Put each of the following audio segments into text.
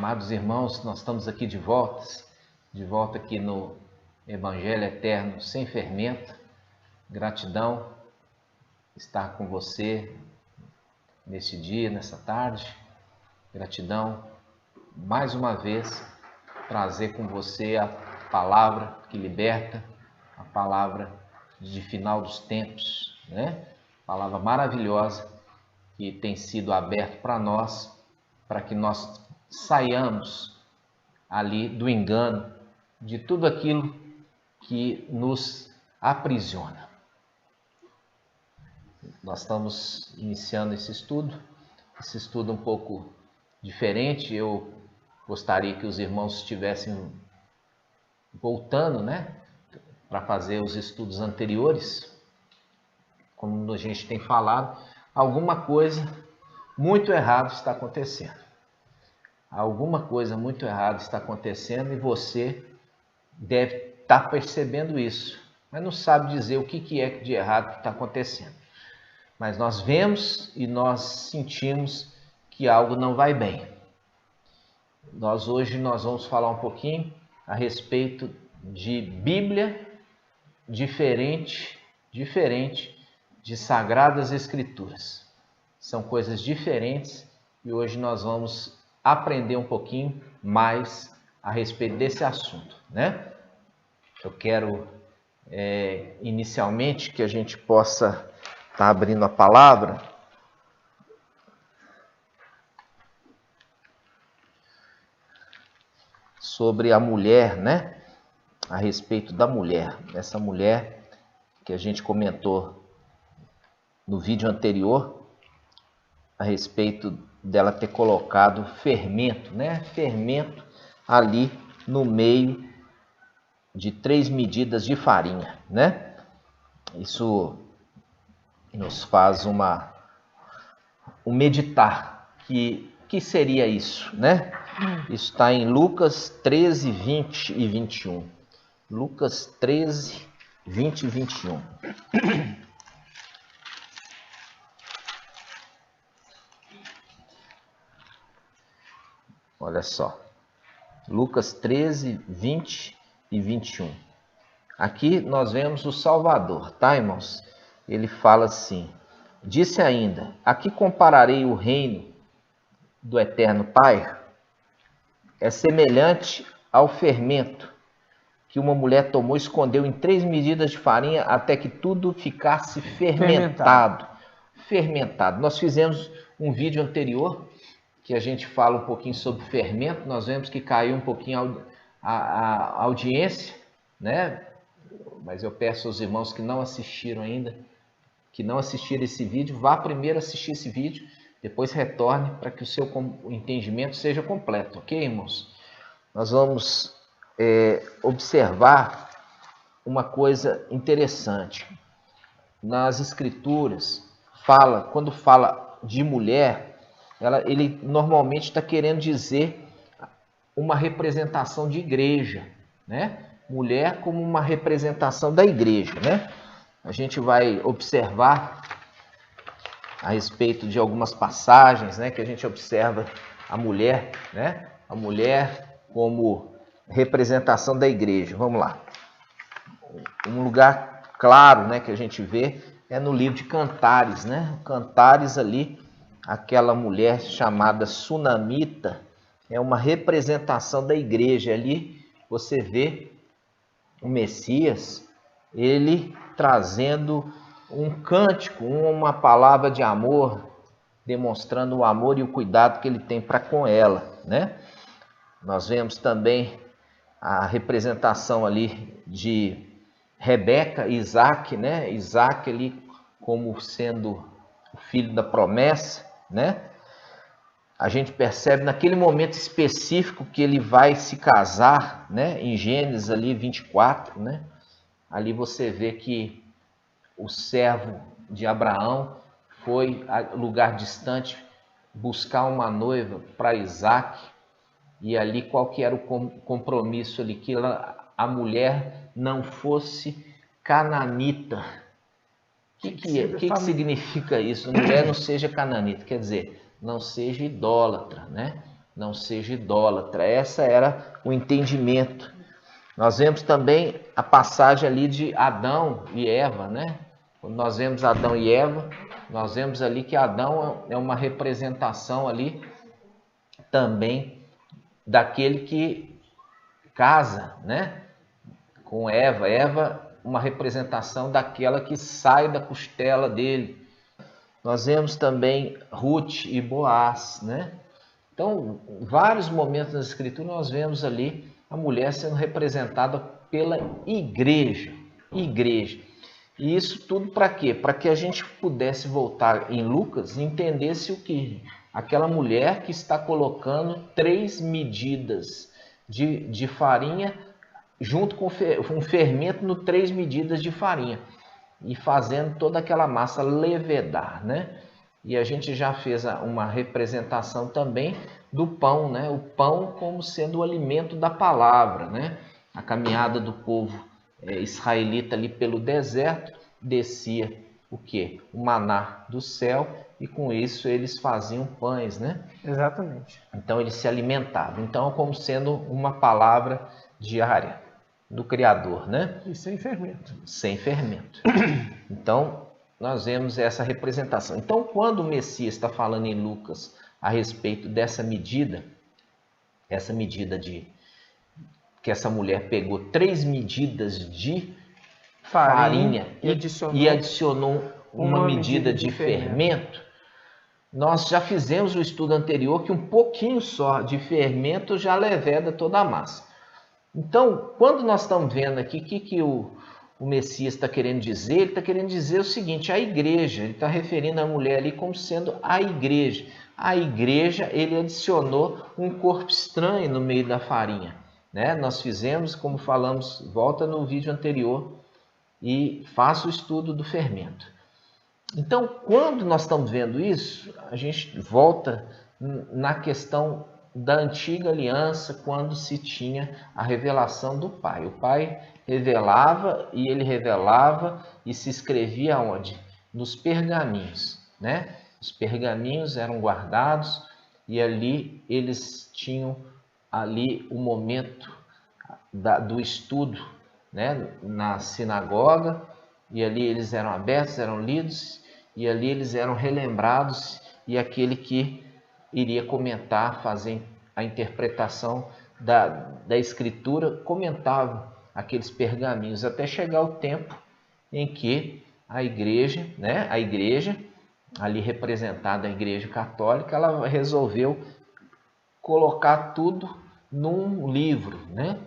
Amados irmãos, nós estamos aqui de volta aqui no Evangelho Eterno Sem Fermento. Gratidão estar com você neste dia, nessa tarde. Gratidão, mais uma vez, trazer com você a palavra que liberta, a palavra de final dos tempos, né? Palavra maravilhosa que tem sido aberta para nós, para que nós saiamos ali do engano, de tudo aquilo que nos aprisiona. Nós estamos iniciando esse estudo um pouco diferente. Eu gostaria que os irmãos estivessem voltando, né, para fazer os estudos anteriores. Como a gente tem falado, alguma coisa muito errada está acontecendo. Alguma coisa muito errada está acontecendo e você deve estar percebendo isso, mas não sabe dizer o que é de errado que está acontecendo. Mas nós vemos e nós sentimos que algo não vai bem. Hoje nós vamos falar um pouquinho a respeito de Bíblia diferente de Sagradas Escrituras. São coisas diferentes e hoje nós vamos aprender um pouquinho mais a respeito desse assunto, né? Eu quero inicialmente que a gente possa estar abrindo a palavra sobre a mulher, né? A respeito da mulher, essa mulher que a gente comentou no vídeo anterior, a respeito dela ter colocado fermento, né? Fermento ali no meio de 3 medidas de farinha, né? Isso nos faz um meditar. Que seria isso, né? Isso está em Lucas 13, 20 e 21. Lucas 13, 20 e 21. Olha só. Lucas 13, 20 e 21. Aqui nós vemos o Salvador, tá, irmãos? Ele fala assim: disse ainda: a que compararei o reino do eterno Pai? É semelhante ao fermento que uma mulher tomou e escondeu em 3 medidas de farinha até que tudo ficasse fermentado. Nós fizemos um vídeo anterior que a gente fala um pouquinho sobre fermento. Nós vemos que caiu um pouquinho a audiência, né? Mas eu peço aos irmãos que não assistiram ainda, que não assistiram esse vídeo, vá primeiro assistir esse vídeo, depois retorne para que o seu entendimento seja completo, ok, irmãos? Nós vamos observar uma coisa interessante. Nas Escrituras, quando fala de mulher, ele normalmente está querendo dizer uma representação de igreja, né? Mulher como uma representação da igreja, né? A gente vai observar a respeito de algumas passagens, né, que a gente observa a mulher, né? A mulher como representação da igreja. Vamos lá. Um lugar claro, né, que a gente vê é no livro de Cantares, né? Cantares ali, aquela mulher chamada Sunamita, é uma representação da igreja. Ali você vê o Messias, ele trazendo um cântico, uma palavra de amor, demonstrando o amor e o cuidado que ele tem para com ela, né? Nós vemos também a representação ali de Rebeca e Isaac, né? Isaac ali como sendo o filho da promessa, né? A gente percebe naquele momento específico que ele vai se casar, né? Em Gênesis ali 24, né? Ali você vê que o servo de Abraão foi a lugar distante buscar uma noiva para Isaac, e ali qual que era o compromisso ali? Que a mulher não fosse cananita. O que significa isso? A mulher não seja cananita, quer dizer, não seja idólatra, né? não seja idólatra. Essa era o entendimento. Nós vemos também a passagem ali de Adão e Eva, né? Quando nós vemos Adão e Eva, nós vemos ali que Adão é uma representação ali também daquele que casa, né, com Eva. Eva, uma representação daquela que sai da costela dele. Nós vemos também Ruth e Boaz, né? Então, em vários momentos na Escritura nós vemos ali a mulher sendo representada pela igreja. Igreja. E isso tudo para quê? Para que a gente pudesse voltar em Lucas e entendesse o que? Aquela mulher que está colocando 3 medidas de farinha junto com um fermento no 3 medidas de farinha e fazendo toda aquela massa levedar, né? E a gente já fez uma representação também do pão, né? O pão como sendo o alimento da palavra, né? A caminhada do povo israelita ali pelo deserto, descia o quê? O maná do céu, e com isso eles faziam pães, né? Exatamente. Então eles se alimentavam. Então, como sendo uma palavra diária do Criador, né? E sem fermento. Sem fermento. Então, nós vemos essa representação. Então, quando o Messias está falando em Lucas a respeito dessa medida, essa medida de que essa mulher pegou 3 medidas de farinha e adicionou uma medida de fermento, nós já fizemos o estudo anterior que um pouquinho só de fermento já leveda toda a massa. Então, quando nós estamos vendo aqui, o que o Messias está querendo dizer? Ele está querendo dizer o seguinte: a igreja, ele está referindo a mulher ali como sendo a igreja. A igreja, ele adicionou um corpo estranho no meio da farinha, né? Nós fizemos, como falamos, volta no vídeo anterior e faça o estudo do fermento. Então, quando nós estamos vendo isso, a gente volta na questão da antiga aliança, quando se tinha a revelação do Pai. O Pai revelava e ele revelava e se escrevia onde? Nos pergaminhos, né? Os pergaminhos eram guardados e ali eles tinham ali o momento do estudo, né? Na sinagoga, e ali eles eram abertos, eram lidos, e ali eles eram relembrados, e aquele que iria comentar, fazer a interpretação da escritura, comentava aqueles pergaminhos, até chegar o tempo em que a igreja, né, ali representada a igreja católica, ela resolveu colocar tudo num livro, né?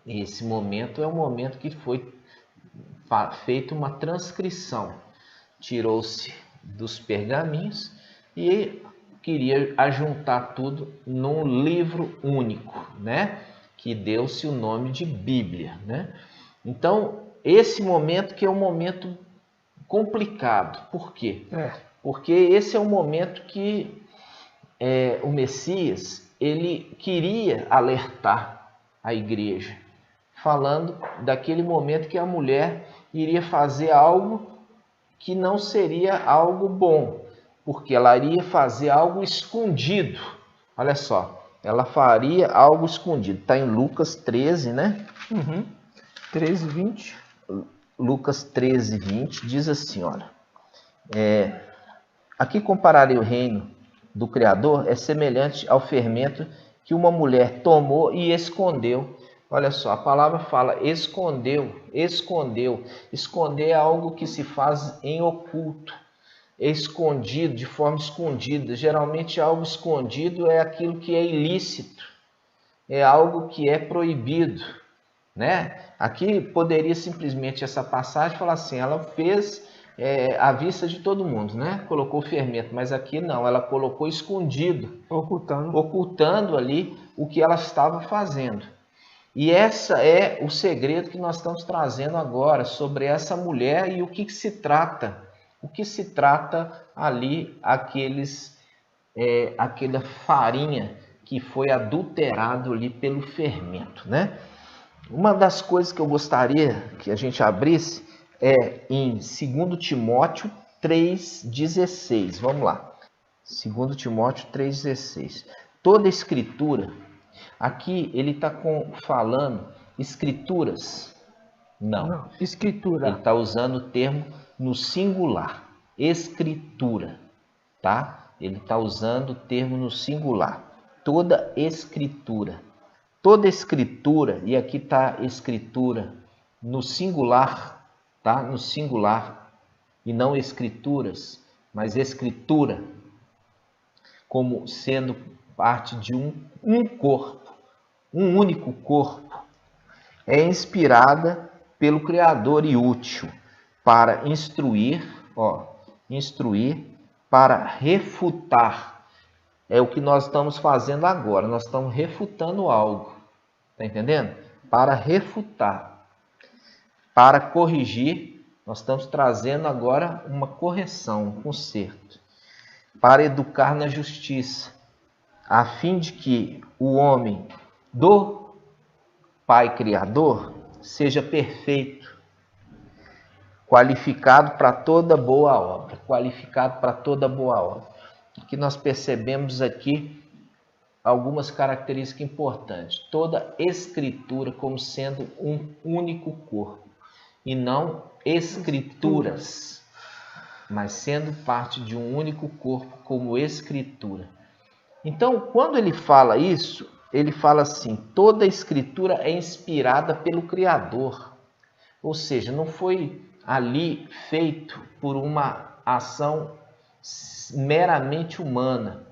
Esse momento é o momento que foi feita uma transcrição. Tirou-se dos pergaminhos e queria ajuntar tudo num livro único, né? Que deu-se o nome de Bíblia, né? Então, esse momento que é um momento complicado. Por quê? Porque esse é um momento que o Messias, ele queria alertar a igreja, falando daquele momento que a mulher iria fazer algo que não seria algo bom, porque ela iria fazer algo escondido. Olha só, ela faria algo escondido. Está em Lucas 13, né? 13, 20. Lucas 13, 20 diz assim, olha. Aqui compararei o reino do Criador é semelhante ao fermento que uma mulher tomou e escondeu. Olha só, a palavra fala escondeu, escondeu. Esconder é algo que se faz em oculto, escondido, de forma escondida. Geralmente algo escondido é aquilo que é ilícito, é algo que é proibido, né? Aqui poderia simplesmente essa passagem falar assim, ela fez à vista de todo mundo, né? Colocou fermento, mas aqui não, ela colocou escondido, ocultando ali o que ela estava fazendo. E essa é o segredo que nós estamos trazendo agora sobre essa mulher e o que se trata. O que se trata ali, aquela farinha que foi adulterado ali pelo fermento, né? Uma das coisas que eu gostaria que a gente abrisse é em 2 Timóteo 3,16. Vamos lá. 2 Timóteo 3,16. Toda escritura. Aqui ele está falando escrituras. Não. Escritura. Ele está usando o termo no singular. Escritura. Tá? Ele está usando o termo no singular. Toda escritura. Toda escritura, e aqui está escritura no singular, tá? No singular, e não escrituras, mas escritura, como sendo parte de um corpo, um único corpo, é inspirada pelo Criador e útil para instruir, para refutar. É o que nós estamos fazendo agora, nós estamos refutando algo, tá entendendo? Para refutar, para corrigir, nós estamos trazendo agora uma correção, um conserto, para educar na justiça, a fim de que o homem do Pai Criador seja perfeito, qualificado para toda boa obra, qualificado para toda boa obra. Que nós percebemos aqui algumas características importantes. Toda escritura como sendo um único corpo e não escrituras, mas sendo parte de um único corpo como escritura. Então, quando ele fala isso, ele fala assim: toda escritura é inspirada pelo Criador. Ou seja, não foi ali feito por uma ação meramente humana,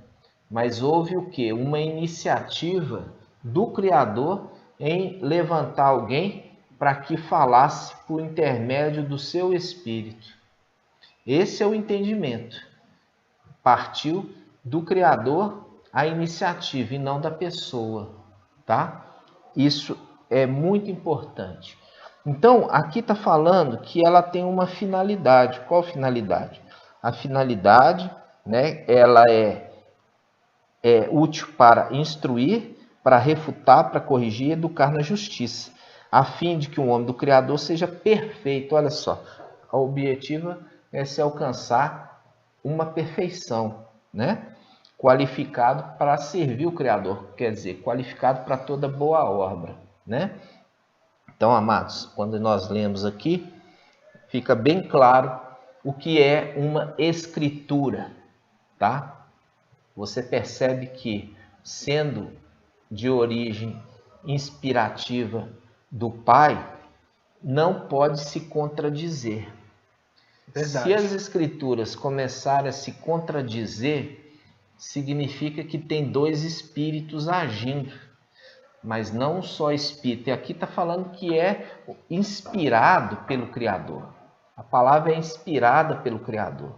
mas houve o quê? Uma iniciativa do Criador em levantar alguém para que falasse por intermédio do seu Espírito. Esse é o entendimento. Partiu do Criador a iniciativa e não da pessoa, tá? Isso é muito importante. Então, aqui está falando que ela tem uma finalidade. Qual finalidade? A finalidade, né, ela é útil para instruir, para refutar, para corrigir e educar na justiça, a fim de que o homem do Criador seja perfeito. Olha só, a objetiva é se alcançar uma perfeição, né? Qualificado para servir o Criador, quer dizer, qualificado para toda boa obra, né? Então, amados, quando nós lemos aqui, fica bem claro o que é uma escritura, tá? Você percebe que, sendo de origem inspirativa do Pai, não pode se contradizer. Verdade. Se as escrituras começarem a se contradizer, significa que tem dois espíritos agindo, mas não só espírito. E aqui está falando que é inspirado pelo Criador. A palavra é inspirada pelo Criador.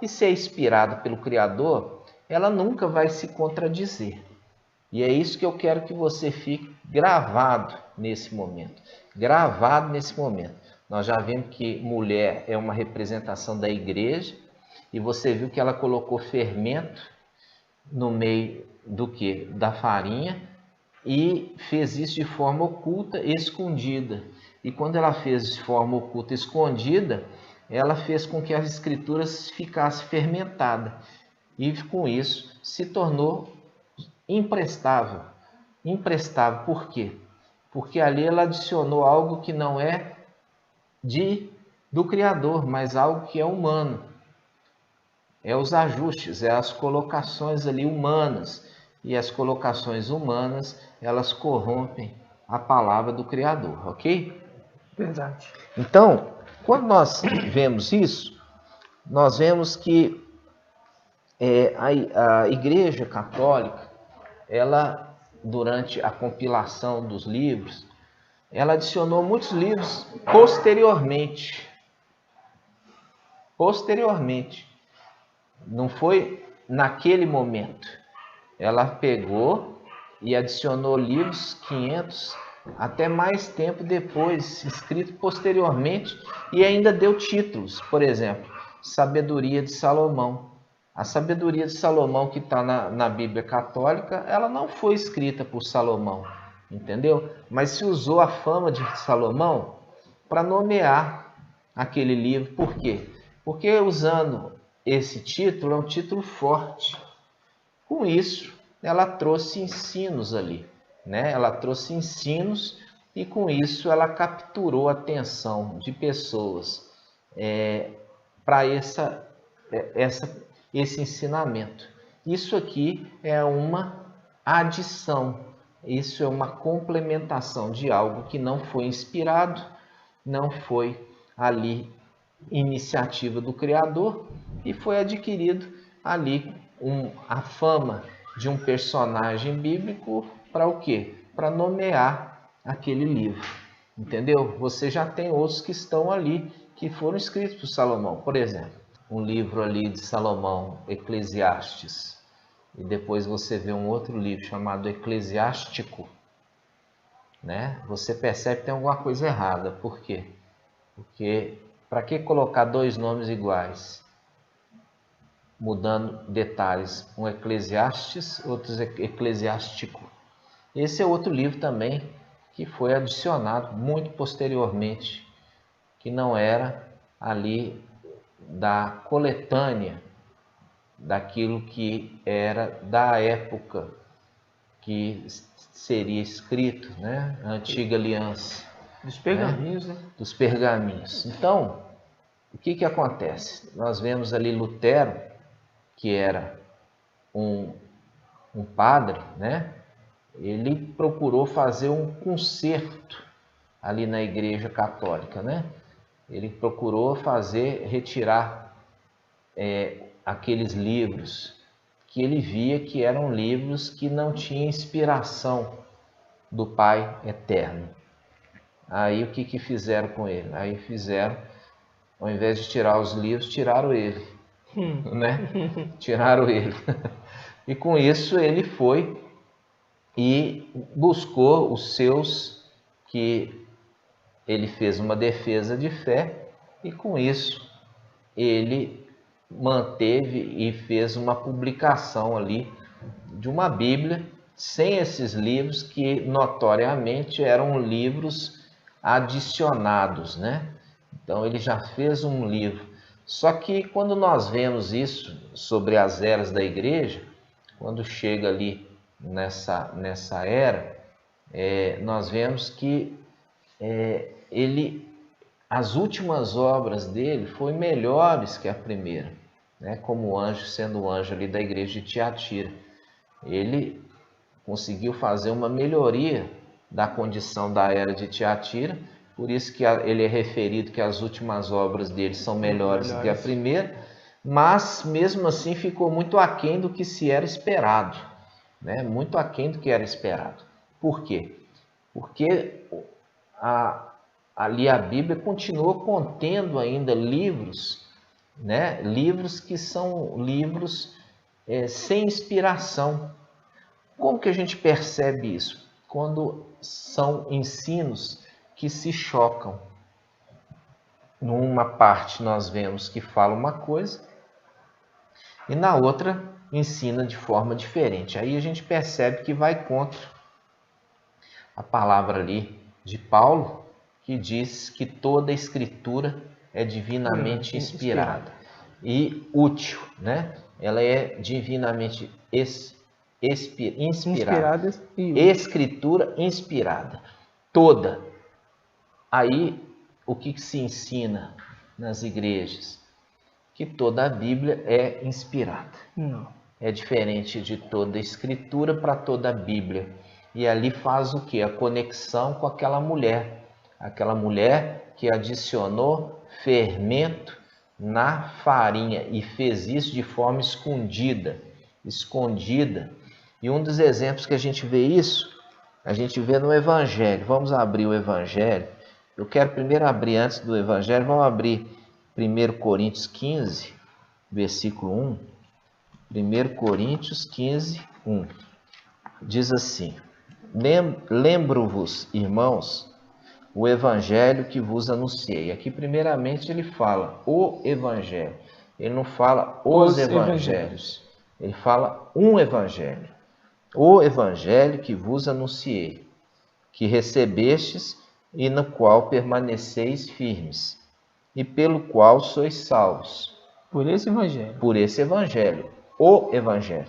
E se é inspirada pelo Criador, ela nunca vai se contradizer. E é isso que eu quero que você fique gravado nesse momento. Gravado nesse momento. Nós já vimos que mulher é uma representação da igreja, e você viu que ela colocou fermento no meio do que? Da farinha, e fez isso de forma oculta e escondida. E quando ela fez de forma oculta e escondida, ela fez com que as escrituras ficassem fermentadas. E com isso se tornou imprestável. Imprestável por quê? Porque ali ela adicionou algo que não é do Criador, mas algo que é humano. É os ajustes, é as colocações ali humanas. E as colocações humanas, elas corrompem a palavra do Criador, ok? Verdade. Então, quando nós vemos isso, nós vemos que a Igreja Católica, ela, durante a compilação dos livros, ela adicionou muitos livros posteriormente. Posteriormente. Não foi naquele momento. Ela pegou e adicionou livros 500, até mais tempo depois, escrito posteriormente, e ainda deu títulos. Por exemplo, Sabedoria de Salomão. A Sabedoria de Salomão que está na Bíblia Católica, ela não foi escrita por Salomão, entendeu? Mas se usou a fama de Salomão para nomear aquele livro. Por quê? Porque usando esse título, é um título forte. Com isso, ela trouxe ensinos ali, né? Ela trouxe ensinos e com isso ela capturou a atenção de pessoas para esse ensinamento. Isso aqui é uma adição, isso é uma complementação de algo que não foi inspirado, não foi ali iniciativa do Criador e foi adquirido ali a fama de um personagem bíblico para o quê? Para nomear aquele livro, entendeu? Você já tem outros que estão ali, que foram escritos por Salomão, por exemplo, um livro ali de Salomão, Eclesiastes, e depois você vê um outro livro chamado Eclesiástico, né? Você percebe que tem alguma coisa errada. Por quê? Porque para que colocar dois nomes iguais, mudando detalhes, um Eclesiastes, outro Eclesiástico? Esse é outro livro também que foi adicionado muito posteriormente, que não era ali da coletânea daquilo que era da época que seria escrito, né? A antiga aliança. Dos pergaminhos, né? Dos pergaminhos. Então, o que acontece? Nós vemos ali Lutero, que era um padre, né? Ele procurou fazer um conserto ali na Igreja Católica, né? Ele procurou retirar aqueles livros que ele via que eram livros que não tinham inspiração do Pai Eterno. Aí o que fizeram com ele? Aí fizeram, ao invés de tirar os livros, tiraram ele, né? Tiraram ele. E com isso ele foi e buscou os seus, que ele fez uma defesa de fé, e com isso ele manteve e fez uma publicação ali de uma Bíblia sem esses livros, que notoriamente eram livros adicionados, né? Então ele já fez um livro. Só que quando nós vemos isso sobre as eras da igreja, quando chega ali nessa era, nós vemos que as últimas obras dele foram melhores que a primeira, né? Como anjo, sendo o anjo ali da igreja de Tiatira. Ele conseguiu fazer uma melhoria da condição da era de Tiatira, por isso que ele é referido que as últimas obras dele são melhores do que a primeira, mas mesmo assim ficou muito aquém do que se era esperado, né? Muito aquém do que era esperado. Por quê? Porque ali a Bíblia continua contendo ainda livros, né? Livros que são livros sem inspiração. Como que a gente percebe isso? Quando são ensinos que se chocam. Numa parte nós vemos que fala uma coisa e na outra ensina de forma diferente. Aí a gente percebe que vai contra a palavra ali de Paulo, que diz que toda a escritura é divinamente inspirada e útil, né? Ela é divinamente inspirada. Escritura inspirada. Toda. Aí, o que se ensina nas igrejas? Que toda a Bíblia é inspirada. Não. É diferente de toda a escritura para toda a Bíblia. E ali faz o quê? A conexão com aquela mulher. Aquela mulher que adicionou fermento na farinha e fez isso de forma escondida. E um dos exemplos que a gente vê isso, a gente vê no Evangelho. Vamos abrir o Evangelho. Eu quero primeiro abrir, antes do Evangelho, vamos abrir 1 Coríntios 15, versículo 1. 1 Coríntios 15, 1. Diz assim: Lembro-vos, irmãos, o Evangelho que vos anunciei. Aqui, primeiramente, ele fala o Evangelho. Ele não fala os evangelhos. Ele fala um Evangelho. O Evangelho que vos anunciei, que recebestes e no qual permaneceis firmes, e pelo qual sois salvos. Por esse Evangelho. Por esse Evangelho. O Evangelho.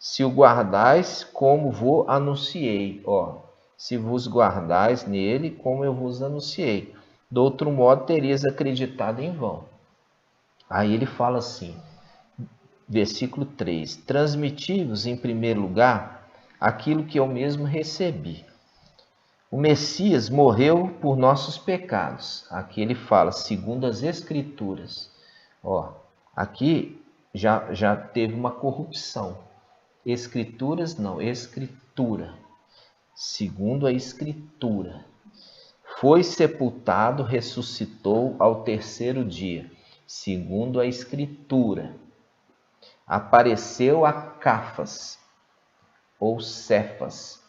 se o guardais como vos anunciei. Ó, se vos guardais nele como eu vos anunciei. Do outro modo, terias acreditado em vão. Aí ele fala assim, versículo 3. Transmiti-vos, em primeiro lugar, aquilo que eu mesmo recebi. O Messias morreu por nossos pecados. Aqui ele fala, segundo as Escrituras. Ó, aqui já teve uma corrupção. Escrituras não, Escritura. Segundo a Escritura. Foi sepultado, ressuscitou ao terceiro dia. Segundo a Escritura. Apareceu a Cafas, ou Cefas,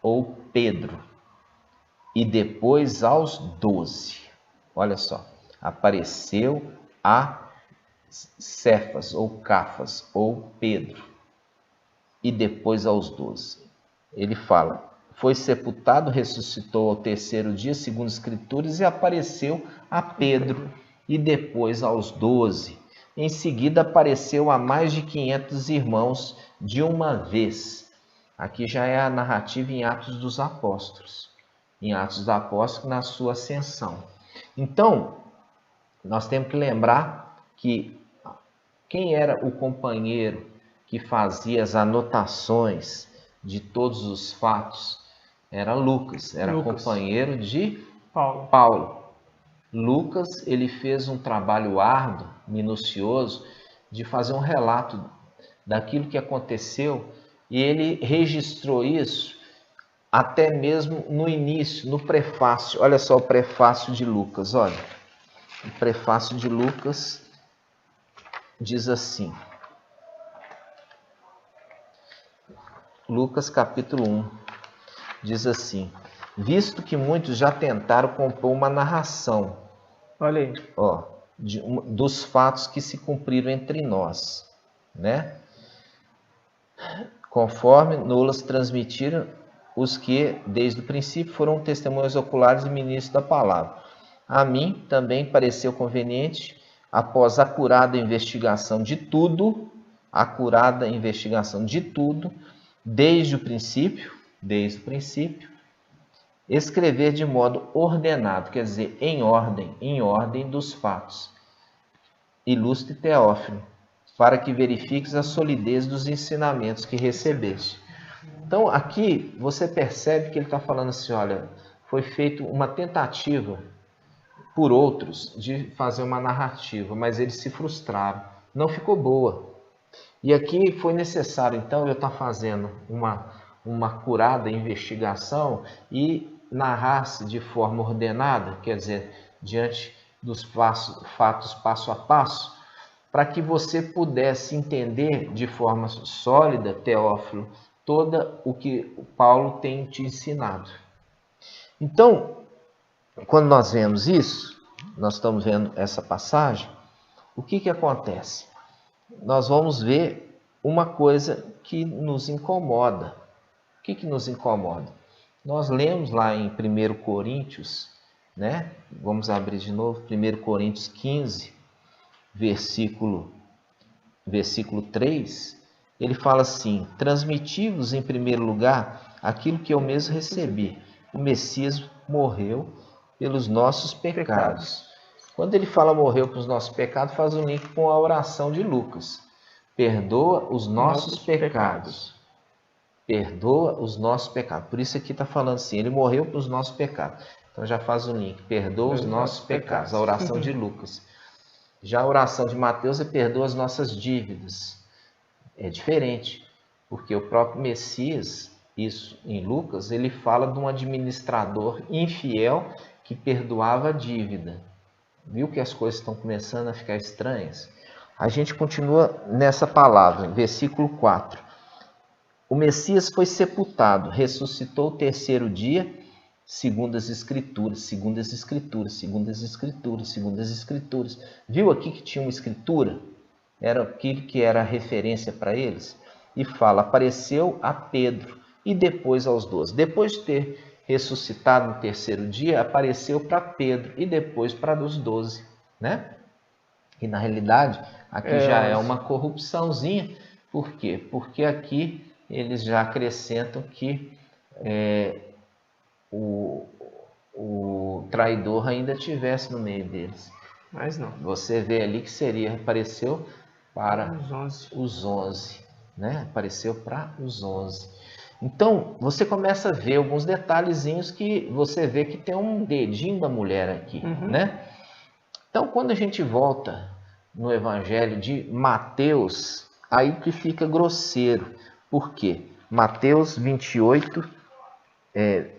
ou Pedro. E depois aos 12. Olha só. Apareceu a Cefas, ou Cafas, ou Pedro. E depois aos 12. Ele fala, foi sepultado, ressuscitou ao terceiro dia, segundo as Escrituras, e apareceu a Pedro. E depois aos 12. Em seguida apareceu a mais de 500 irmãos de uma vez. Aqui já é a narrativa em Atos dos Apóstolos. Em Atos dos Apóstolos, na sua ascensão. Então, nós temos que lembrar que quem era o companheiro que fazia as anotações de todos os fatos? Era Lucas, era companheiro de Paulo. Lucas, ele fez um trabalho árduo, minucioso, de fazer um relato daquilo que aconteceu, e ele registrou isso até mesmo no início, no prefácio. Olha só o prefácio de Lucas, olha. O prefácio de Lucas diz assim. Lucas capítulo 1 diz assim: visto que muitos já tentaram compor uma narração, olha aí, ó, dos fatos que se cumpriram entre nós, né? Conforme nos transmitiram os que, desde o princípio, foram testemunhas oculares e ministros da palavra. A mim também pareceu conveniente, após acurada investigação de tudo, desde o princípio, escrever de modo ordenado, quer dizer, em ordem dos fatos. Ilustre Teófilo, para que verifiques a solidez dos ensinamentos que recebeste. Então, aqui você percebe que ele está falando assim, olha, foi feita uma tentativa por outros de fazer uma narrativa, mas eles se frustraram, não ficou boa. E aqui foi necessário, então, eu estar fazendo uma curada investigação e narrar-se de forma ordenada, quer dizer, diante dos fatos passo a passo, para que você pudesse entender de forma sólida, Teófilo, todo o que Paulo tem te ensinado. Então, quando nós vemos isso, nós estamos vendo essa passagem, o que acontece? Nós vamos ver uma coisa que nos incomoda. O que nos incomoda? Nós lemos lá em 1 Coríntios, né? Vamos abrir de novo, 1 Coríntios 15, versículo 3, ele fala assim, transmiti-vos em primeiro lugar aquilo que eu mesmo recebi. O Messias morreu pelos nossos pecados. Quando ele fala morreu pelos nossos pecados, faz um link com a oração de Lucas. Perdoa os nossos pecados. Perdoa os nossos pecados. Por isso aqui está falando assim, ele morreu pelos nossos pecados. Então já faz o link, perdoa os nossos pecados. A oração de Lucas. Já a oração de Mateus é perdoa as nossas dívidas. É diferente, porque o próprio Messias, isso em Lucas, ele fala de um administrador infiel que perdoava a dívida. Viu que as coisas estão começando a ficar estranhas? A gente continua nessa palavra, versículo 4. O Messias foi sepultado, ressuscitou o terceiro dia, segundo as Escrituras, segundo as Escrituras, segundo as Escrituras, segundo as Escrituras. Viu aqui que tinha uma escritura? Era aquilo que era referência para eles. E fala, apareceu a Pedro e depois aos 12. Depois de ter ressuscitado no terceiro dia, apareceu para Pedro e depois para os 12, né? E na realidade, aqui já é uma corrupçãozinha, Por quê? Porque aqui eles já acrescentam que o traidor ainda estivesse no meio deles. Mas não. Você vê ali que apareceu para Os 11. os 11, né? Apareceu para os 11. Então, você começa a ver alguns detalhezinhos que você vê que tem um dedinho da mulher aqui, né? Então, quando a gente volta no Evangelho de Mateus, aí que fica grosseiro. Por quê? Mateus 28,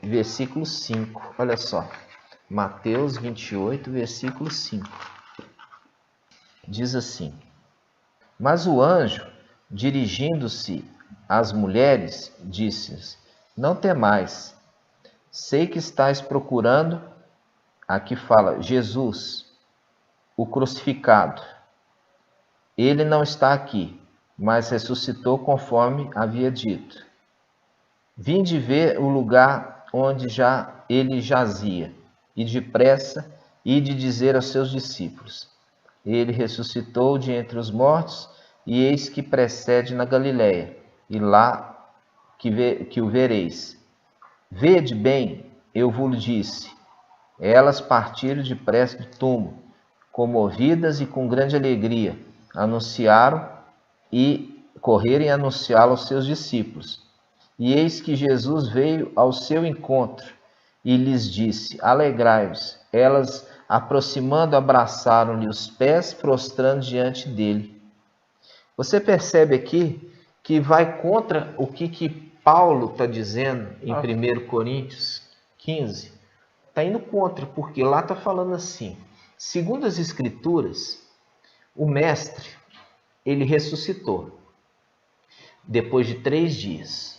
versículo 5. Olha só. Mateus 28, versículo 5. Diz assim: Mas o anjo, dirigindo-se às mulheres, disse-lhes: Não temais, sei que estáis procurando, aqui fala Jesus, o crucificado. Ele não está aqui, mas ressuscitou conforme havia dito. Vinde ver o lugar onde já ele jazia, e depressa ide dizer aos seus discípulos: Ele ressuscitou de entre os mortos, e eis que precede na Galiléia, e lá que o vereis. Vede bem, eu vos disse. Elas partiram depressa do túmulo, comovidas e com grande alegria, anunciaram e correram e anunciá-lo aos seus discípulos. E eis que Jesus veio ao seu encontro e lhes disse: Alegrai-vos. Elas, aproximando, abraçaram-lhe os pés, prostrando diante dele. Você percebe aqui que vai contra o que Paulo está dizendo em 1 Coríntios 15. Está indo contra, porque lá está falando assim: segundo as Escrituras, o Mestre, ele ressuscitou depois de 3 dias.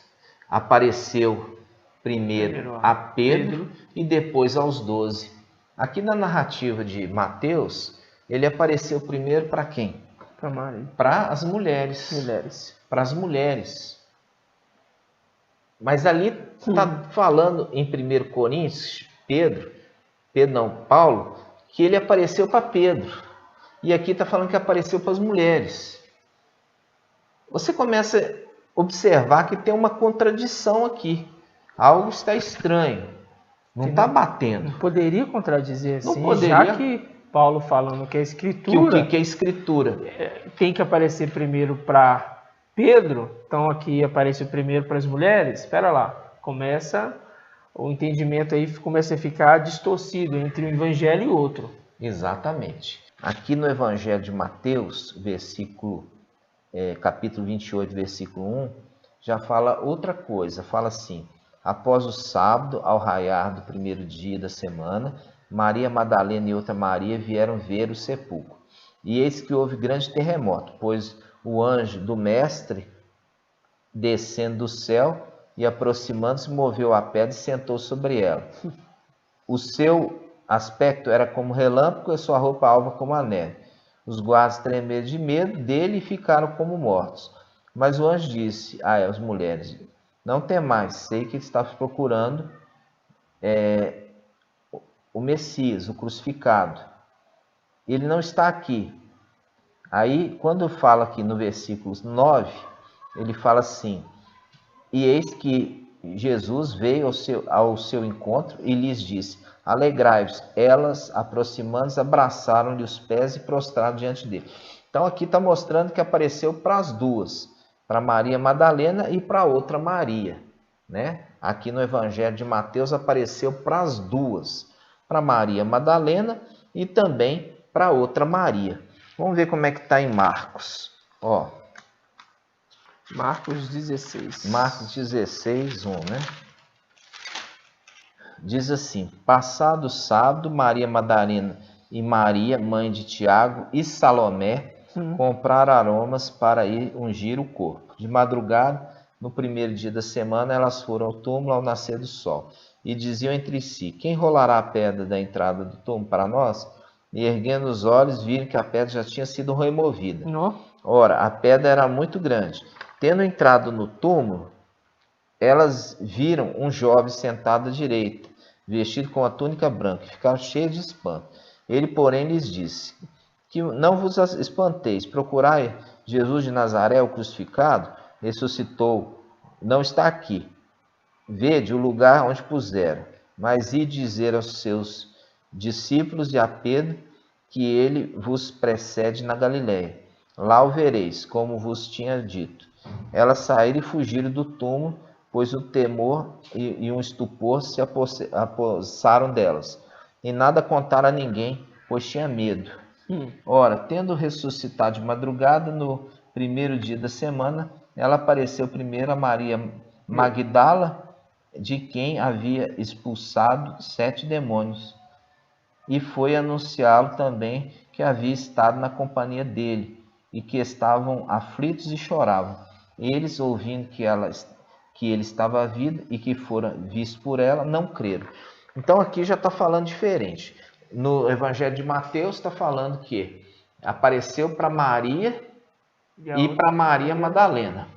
Apareceu primeiro a Pedro e depois aos 12. Aqui na narrativa de Mateus, ele apareceu primeiro para quem? Para Maria. Para as mulheres. Para as mulheres. Mas ali está falando em 1 Coríntios, Paulo, que ele apareceu para Pedro. E aqui está falando que apareceu para as mulheres. Você começa a observar que tem uma contradição aqui. Algo está estranho. Não está batendo. Não poderia contradizer assim, não poderia, já que Paulo falando que a Escritura... Que a Escritura tem que aparecer primeiro para Pedro, então aqui apareceu primeiro para as mulheres. Espera lá, começa... O entendimento aí começa a ficar distorcido entre um evangelho e outro. Exatamente. Aqui no Evangelho de Mateus, capítulo 28, versículo 1, já fala outra coisa. Fala assim: após o sábado, ao raiar do primeiro dia da semana, Maria Madalena e outra Maria vieram ver o sepulcro. E eis que houve grande terremoto, pois o anjo do Mestre, descendo do céu e aproximando-se, moveu a pedra e sentou sobre ela. O seu aspecto era como relâmpago e a sua roupa alva como a neve. Os guardas tremeram de medo dele e ficaram como mortos. Mas o anjo disse às mulheres: Não temais, sei que estás procurando o Messias, o crucificado. Ele não está aqui. Aí, quando fala aqui no versículo 9, ele fala assim: E eis que Jesus veio ao seu encontro e lhes disse: Alegrai-vos. Elas, aproximando-se, abraçaram-lhe os pés e prostraram diante dele. Então aqui está mostrando que apareceu para as duas, para Maria Madalena e para outra Maria, né? Aqui no Evangelho de Mateus apareceu para as duas, para Maria Madalena e também para outra Maria. Vamos ver como é que está em Marcos. Marcos 16. Marcos 16, 1, né? Diz assim: Passado o sábado, Maria Madalena e Maria, mãe de Tiago, e Salomé compraram aromas para ir ungir o corpo. De madrugada, no primeiro dia da semana, elas foram ao túmulo ao nascer do sol. E diziam entre si: Quem rolará a pedra da entrada do túmulo para nós? E erguendo os olhos, viram que a pedra já tinha sido removida. Ora, a pedra era muito grande. Tendo entrado no túmulo, elas viram um jovem sentado à direita, vestido com a túnica branca, e ficaram cheias de espanto. Ele, porém, lhes disse: Que não vos espanteis, procurai Jesus de Nazaré, o crucificado, ressuscitou, não está aqui. Vede o lugar onde puseram, mas ide dizer aos seus discípulos e a Pedro que ele vos precede na Galiléia. Lá o vereis, como vos tinha dito. Elas saíram e fugiram do túmulo, pois o temor e um estupor se apossaram delas. E nada contaram a ninguém, pois tinha medo. Ora, tendo ressuscitado de madrugada, no primeiro dia da semana, ela apareceu primeiro a Maria Magdala, de quem havia expulsado 7 demônios, e foi anunciá-lo também que havia estado na companhia dele, e que estavam aflitos e choravam. Eles, ouvindo que ele estava vivo e que fora visto por ela, não creram. Então aqui já está falando diferente. No Evangelho de Mateus está falando que apareceu para Maria e para Maria Madalena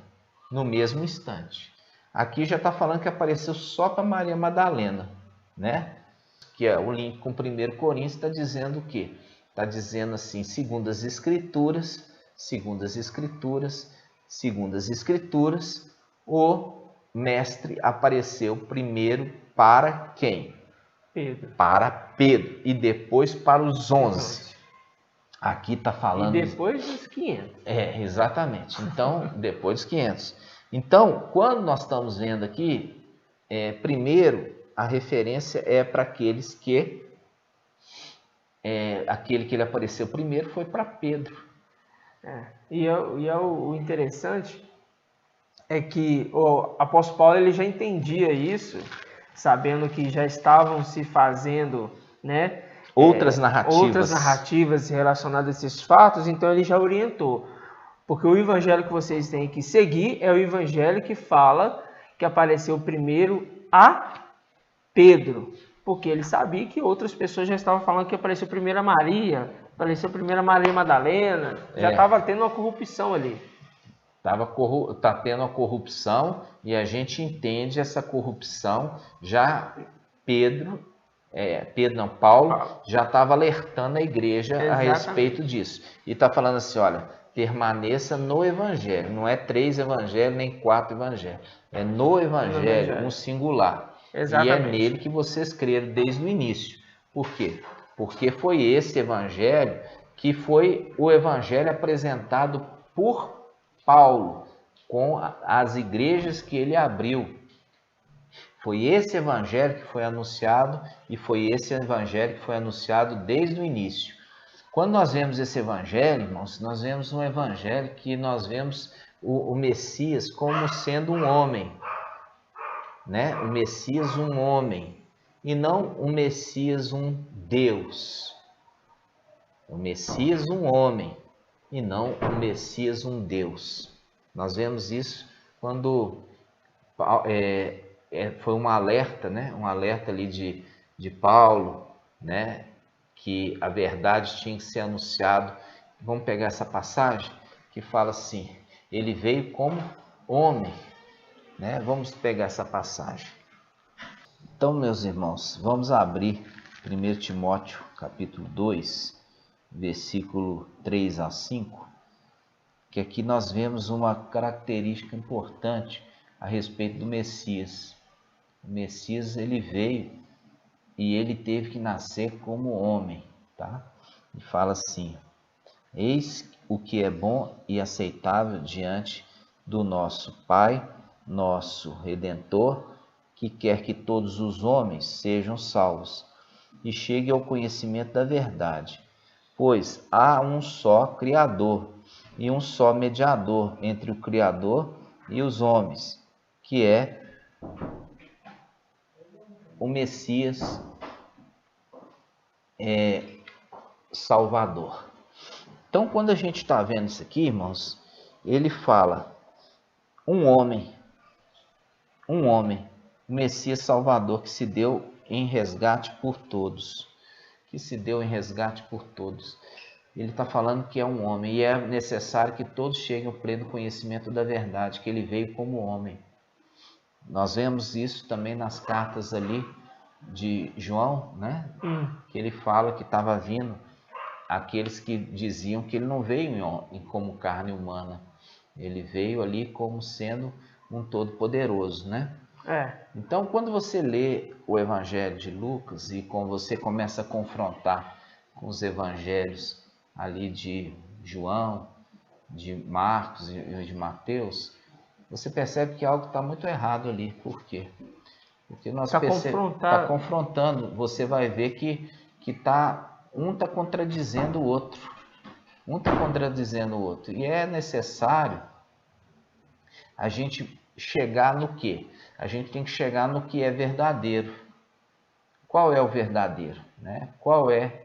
no mesmo instante. Aqui já está falando que apareceu só para Maria Madalena, né? Que é o link com 1 Coríntios, está dizendo o quê? Está dizendo assim, segundo as Escrituras, o mestre apareceu primeiro para quem? Pedro. Para Pedro e depois para os 11. Aqui está falando... E depois dos 500. Exatamente. Então, depois dos 500. Então, quando nós estamos vendo aqui, primeiro, a referência é para aqueles que... aquele que ele apareceu primeiro foi para Pedro. O interessante é que o apóstolo Paulo ele já entendia isso, sabendo que já estavam se fazendo, né, outras narrativas relacionadas a esses fatos, então ele já orientou. Porque o evangelho que vocês têm que seguir é o evangelho que fala que apareceu primeiro a Pedro, porque ele sabia que outras pessoas já estavam falando que apareceu primeiro a Maria, apareceu primeiro a Maria Madalena, já estava tendo uma corrupção ali. Está tendo uma corrupção e a gente entende essa corrupção. Já Paulo já estava alertando a igreja a respeito disso. E está falando assim, olha, permaneça no evangelho. Não é 3 evangelhos, nem 4 evangelhos. É no evangelho, um singular. Exatamente. E é nele que vocês creram desde o início. Por quê? Porque foi esse evangelho que foi o evangelho apresentado por Paulo com as igrejas que ele abriu. Foi esse evangelho que foi anunciado e foi esse evangelho que foi anunciado desde o início. Quando nós vemos esse evangelho, irmãos, nós vemos um evangelho que nós vemos o Messias como sendo um homem, né? O Messias um homem e não o Messias um Deus. O Messias um homem e não o Messias um Deus. Nós vemos isso quando foi um alerta, né? Um alerta ali de Paulo, né? Que a verdade tinha que ser anunciada. Vamos pegar essa passagem que fala assim, ele veio como homem, né? Vamos pegar essa passagem. Então, meus irmãos, vamos abrir 1 Timóteo capítulo 2, versículo 3 a 5, que aqui nós vemos uma característica importante a respeito do Messias. O Messias, ele veio e ele teve que nascer como homem, tá? E fala assim, eis o que é bom e aceitável diante do nosso Pai, nosso Redentor, que quer que todos os homens sejam salvos e cheguem ao conhecimento da verdade. Pois há um só Criador e um só mediador entre o Criador e os homens, que é o Messias Salvador. Então, quando a gente está vendo isso aqui, irmãos, ele fala um homem, o Messias Salvador que se deu em resgate por todos. Ele está falando que é um homem e é necessário que todos cheguem ao pleno conhecimento da verdade, que ele veio como homem. Nós vemos isso também nas cartas ali de João, né? Que ele fala que estava vindo aqueles que diziam que ele não veio como carne humana. Ele veio ali como sendo um todo-poderoso, né? Então, quando você lê o Evangelho de Lucas e quando você começa a confrontar com os evangelhos ali de João, de Marcos e de Mateus, você percebe que algo está muito errado ali. Por quê? Porque nós está confrontando. Você vai ver que um está contradizendo o outro. Um está contradizendo o outro. E é necessário a gente chegar no quê? A gente tem que chegar no que é verdadeiro. Qual é o verdadeiro, né? Qual é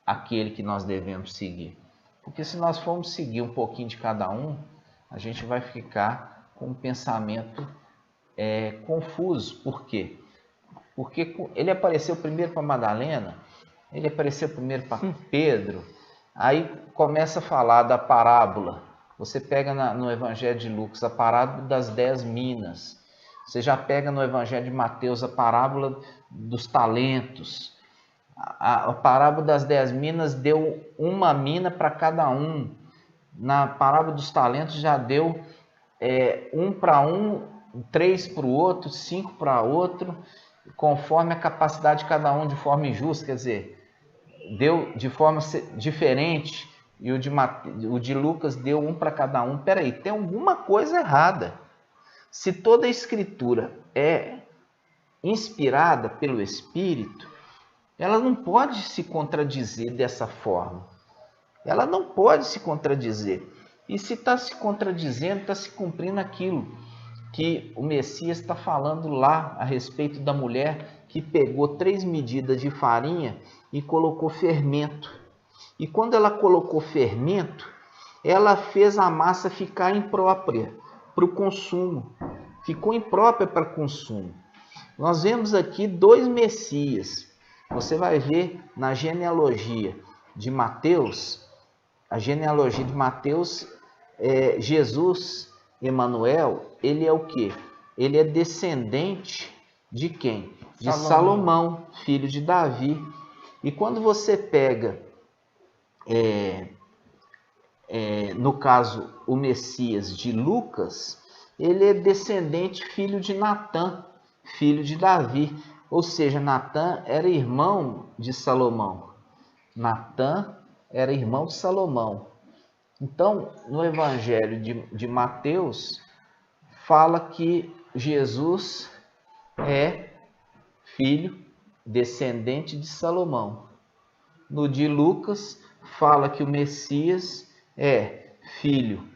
aquele que nós devemos seguir? Porque se nós formos seguir um pouquinho de cada um, a gente vai ficar com um pensamento confuso. Por quê? Porque ele apareceu primeiro para Madalena, ele apareceu primeiro para Pedro, aí começa a falar da parábola. Você pega no Evangelho de Lucas a parábola das 10 minas. Você já pega no Evangelho de Mateus a parábola dos talentos. A parábola das 10 minas deu uma mina para cada um. Na parábola dos talentos já deu um para um, 3 para o outro, 5 para outro, conforme a capacidade de cada um, de forma injusta. Quer dizer, deu de forma diferente. E o de Lucas deu um para cada um. Peraí, tem alguma coisa errada. Se toda a escritura é inspirada pelo Espírito, ela não pode se contradizer dessa forma. Ela não pode se contradizer. E se está se contradizendo, está se cumprindo aquilo que o Messias está falando lá a respeito da mulher que pegou 3 medidas de farinha e colocou fermento. E quando ela colocou fermento, ela fez a massa ficar imprópria para o consumo. Ficou imprópria para consumo. Nós vemos aqui 2 Messias. Você vai ver na genealogia de Mateus, a genealogia de Mateus, Jesus, Emanuel, ele é o quê? Ele é descendente de quem? De Salomão, filho de Davi. E quando você pega, no caso, o Messias de Lucas, ele é descendente, filho de Natã, filho de Davi. Ou seja, Natã era irmão de Salomão. Natã era irmão de Salomão. Então, no Evangelho de Mateus, fala que Jesus é filho, descendente de Salomão. No de Lucas, fala que o Messias é filho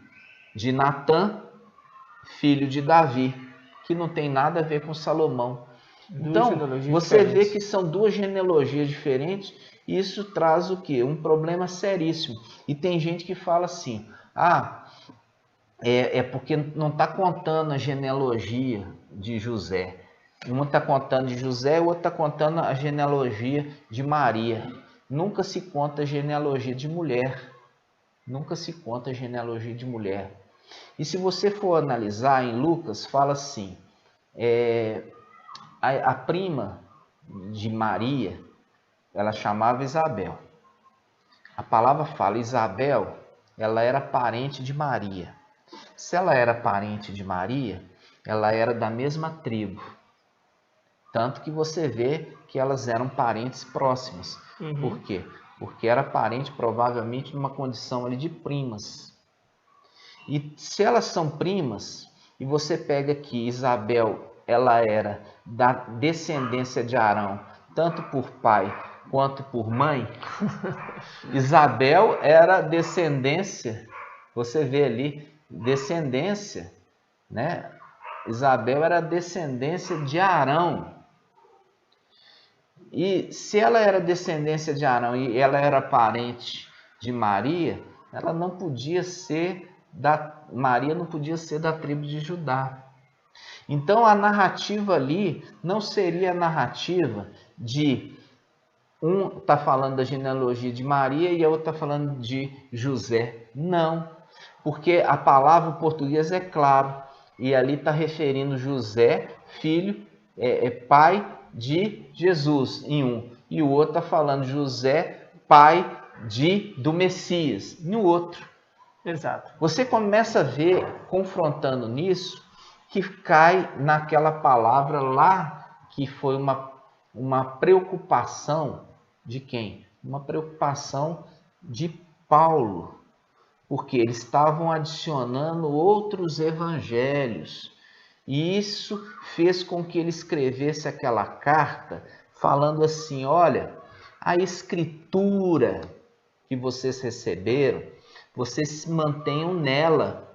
de Natã, filho de Davi, que não tem nada a ver com Salomão. Então, você vê que são 2 genealogias diferentes, e isso traz o quê? Um problema seríssimo. E tem gente que fala assim, porque não está contando a genealogia de José. Uma está contando de José, o outro está contando a genealogia de Maria. Nunca se conta a genealogia de mulher. Nunca se conta a genealogia de mulher. E se você for analisar em Lucas, fala assim, a prima de Maria, ela chamava Isabel. A palavra fala, Isabel, ela era parente de Maria. Se ela era parente de Maria, ela era da mesma tribo. Tanto que você vê que elas eram parentes próximas. Por quê? Porque era parente, provavelmente, numa condição ali de primas. E se elas são primas, e você pega aqui, Isabel, ela era da descendência de Arão, tanto por pai quanto por mãe. Isabel era descendência, você vê ali, descendência, né? Isabel era descendência de Arão. E se ela era descendência de Arão e ela era parente de Maria, ela não podia ser Maria não podia ser da tribo de Judá. Então a narrativa ali não seria a narrativa de um está falando da genealogia de Maria e a outra está falando de José. Não, porque a palavra portuguesa é claro, e ali está referindo José, filho, pai de Jesus em um, e o outro está falando José, pai do Messias, no outro. Exato. Você começa a ver, confrontando nisso, que cai naquela palavra lá, que foi uma preocupação de quem? Uma preocupação de Paulo, porque eles estavam adicionando outros evangelhos. E isso fez com que ele escrevesse aquela carta falando assim: olha, a escritura que vocês receberam, vocês se mantenham nela.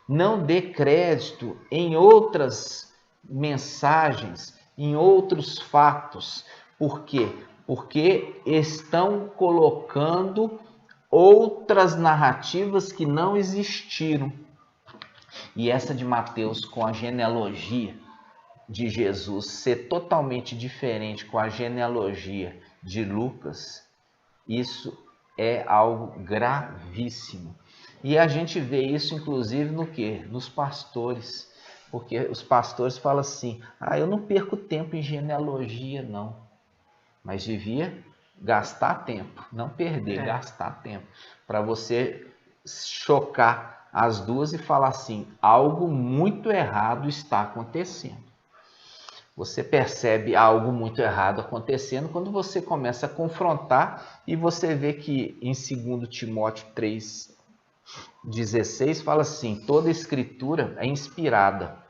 Não dê crédito em outras mensagens, em outros fatos. Por quê? Porque estão colocando outras narrativas que não existiram. E essa de Mateus com a genealogia de Jesus ser totalmente diferente com a genealogia de Lucas, isso é algo gravíssimo. E a gente vê isso inclusive no quê? Nos pastores. Porque os pastores falam assim: eu não perco tempo em genealogia não. Mas devia gastar tempo, não perder, gastar tempo. Para você chocar as duas e falar assim: algo muito errado está acontecendo. Você percebe algo muito errado acontecendo quando você começa a confrontar e você vê que em 2 Timóteo 3,16 fala assim: toda escritura é inspirada.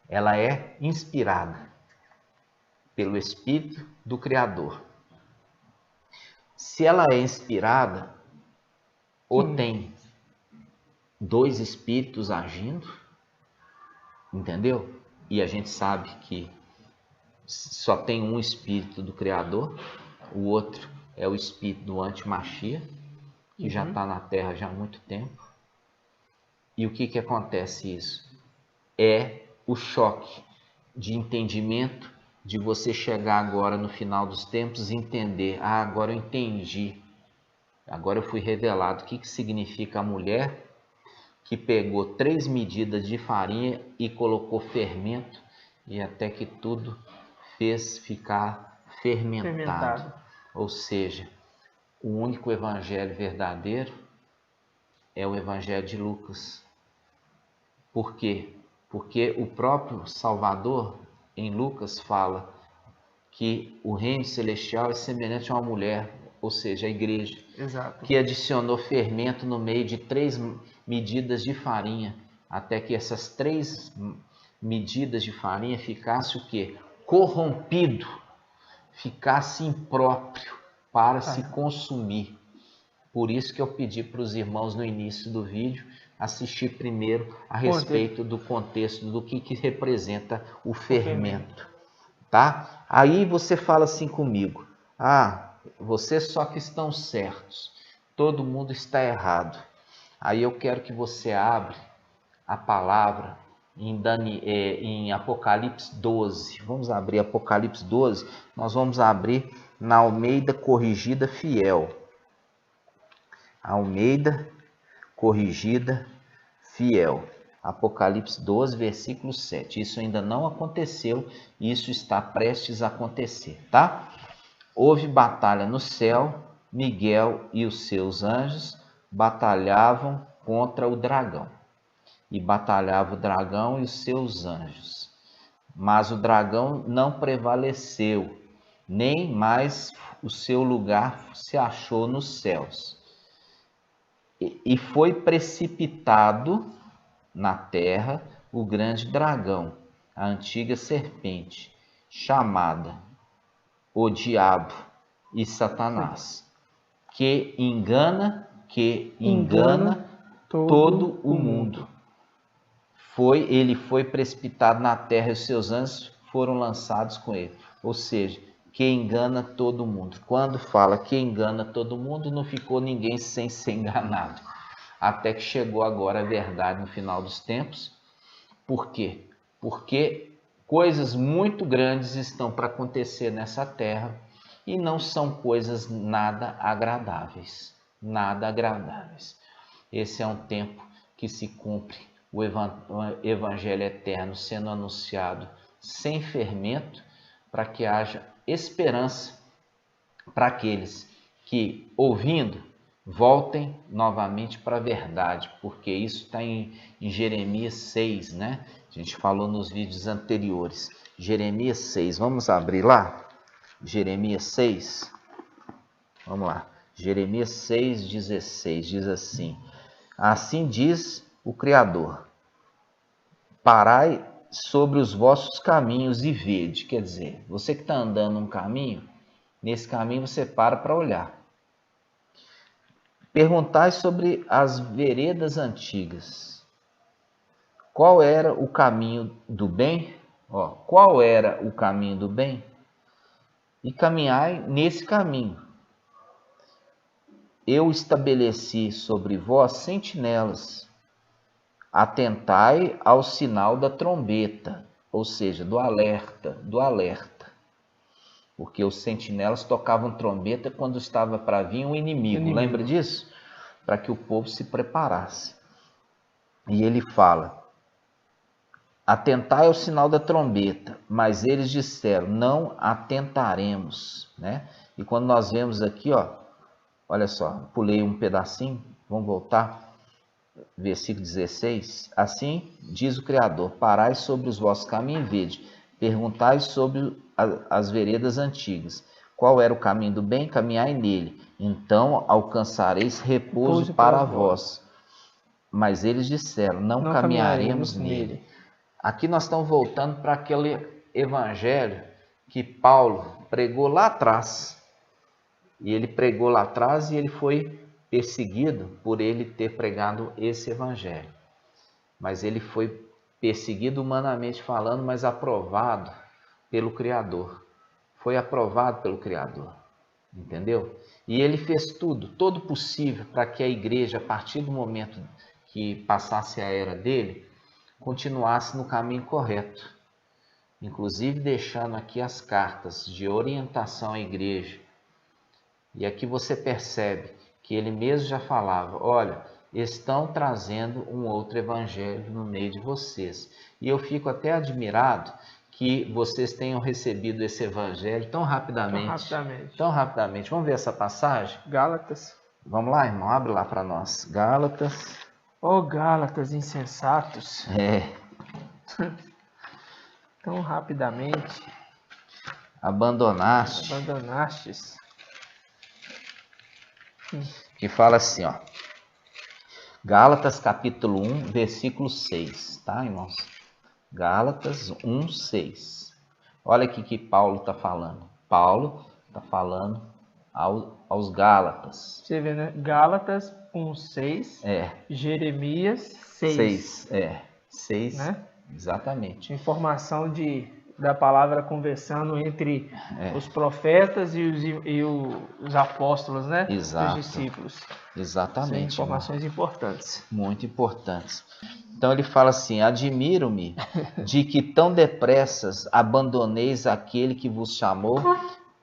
Ela é inspirada pelo Espírito do Criador. Se ela é inspirada, ou tem dois espíritos agindo, entendeu? E a gente sabe que só tem um espírito do Criador, o outro é o espírito do Antimachia, que já está na Terra já há muito tempo. E o que acontece isso? É o choque de entendimento, de você chegar agora no final dos tempos e entender: agora eu entendi, agora eu fui revelado o que significa a mulher que pegou 3 medidas de farinha e colocou fermento, e até que tudo fez ficar fermentado. Ou seja, o único evangelho verdadeiro é o evangelho de Lucas. Por quê? Porque o próprio Salvador, em Lucas, fala que o reino celestial é semelhante a uma mulher, ou seja, a igreja. Exato. Que adicionou fermento no meio de 3 medidas de farinha, até que essas 3 medidas de farinha ficasse o quê? Corrompido, ficasse impróprio para se consumir. Por isso que eu pedi para os irmãos no início do vídeo assistir primeiro a respeito do contexto do que representa o fermento. Tá? Aí você fala assim comigo: vocês só que estão certos, todo mundo está errado. Aí eu quero que você abra a palavra em Apocalipse 12. Vamos abrir Apocalipse 12. Nós vamos abrir na Almeida Corrigida Fiel. Almeida Corrigida Fiel. Apocalipse 12, versículo 7. Isso ainda não aconteceu, isso está prestes a acontecer, tá? Houve batalha no céu, Miguel e os seus anjos batalhavam contra o dragão. E batalhava o dragão e os seus anjos. Mas o dragão não prevaleceu, nem mais o seu lugar se achou nos céus. E foi precipitado na terra o grande dragão, a antiga serpente, chamada o Diabo e Satanás, que engana todo o mundo. Ele foi precipitado na terra e os seus anjos foram lançados com ele. Ou seja, que engana todo mundo. Quando fala que engana todo mundo, não ficou ninguém sem ser enganado. Até que chegou agora a verdade no final dos tempos. Por quê? Porque coisas muito grandes estão para acontecer nessa terra e não são coisas nada agradáveis. Nada agradáveis. Esse é um tempo que se cumpre o evangelho eterno sendo anunciado sem fermento, para que haja esperança para aqueles que, ouvindo, voltem novamente para a verdade, porque isso está em Jeremias 6, né? A gente falou nos vídeos anteriores. Jeremias 6, vamos abrir lá? Jeremias 6, vamos lá. Jeremias 6,16 diz assim: assim diz o Criador, parai sobre os vossos caminhos e vede. Quer dizer, você que está andando um caminho, nesse caminho você para olhar. Perguntai sobre as veredas antigas. Qual era o caminho do bem? Qual era o caminho do bem? E caminhai nesse caminho. Eu estabeleci sobre vós sentinelas. Atentai ao sinal da trombeta, ou seja, do alerta, Porque os sentinelas tocavam trombeta quando estava para vir um inimigo. Lembra disso? Para que o povo se preparasse. E ele fala: atentai ao sinal da trombeta, mas eles disseram, não atentaremos, né? E quando nós vemos aqui, olha só, pulei um pedacinho, vamos voltar, versículo 16, assim diz o Criador, parai sobre os vossos caminhos e vede, perguntai sobre as veredas antigas, qual era o caminho do bem, caminhai nele, então alcançareis repouso para vós. Mas eles disseram, não caminharemos nele. Aqui nós estamos voltando para aquele evangelho que Paulo pregou lá atrás. E ele pregou lá atrás e ele foi perseguido por ele ter pregado esse evangelho. Mas ele foi perseguido humanamente falando, mas aprovado pelo Criador. Foi aprovado pelo Criador. Entendeu? E ele fez tudo, todo possível para que a igreja, a partir do momento que passasse a era dele, continuasse no caminho correto, inclusive deixando aqui as cartas de orientação à igreja. E aqui você percebe que ele mesmo já falava, olha, estão trazendo um outro evangelho no meio de vocês. E eu fico até admirado que vocês tenham recebido esse evangelho tão rapidamente. Tão rapidamente. Vamos ver essa passagem? Gálatas. Vamos lá, irmão, abre lá para nós. Gálatas. Gálatas insensatos. Tão rapidamente. Abandonastes. Que fala assim, Gálatas capítulo 1, versículo 6, tá, irmãos? Gálatas 1, 6. Olha aqui que Paulo está falando. Paulo está falando aos Gálatas. Você vê, né? Gálatas 1, 6. Jeremias 6. 6, né? Exatamente. Informação da palavra conversando entre os profetas e os apóstolos, né? Exato. Os discípulos. Exatamente. São informações importantes. Muito importantes. Então ele fala assim, admiro-me de que tão depressas abandoneis aquele que vos chamou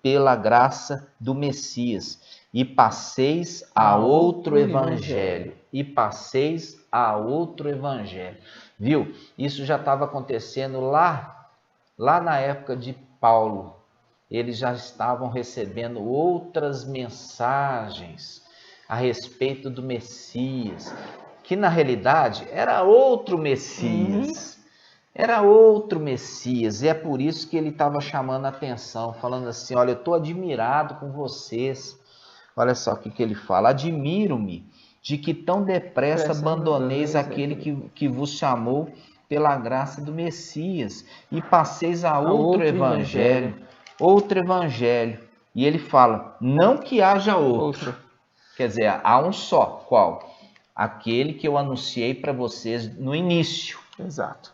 pela graça do Messias e passeis a outro evangelho. Viu? Isso já estava acontecendo lá na época de Paulo. Eles já estavam recebendo outras mensagens a respeito do Messias, que na realidade era outro Messias. Era outro Messias, e é por isso que ele estava chamando a atenção, falando assim, olha, eu estou admirado com vocês. Olha só o que ele fala, admiro-me de que tão depressa abandoneis aquele que vos chamou pela graça do Messias e passeis a outro evangelho. E ele fala, não que haja outro. Quer dizer, há um só, qual? Aquele que eu anunciei para vocês no início. Exato.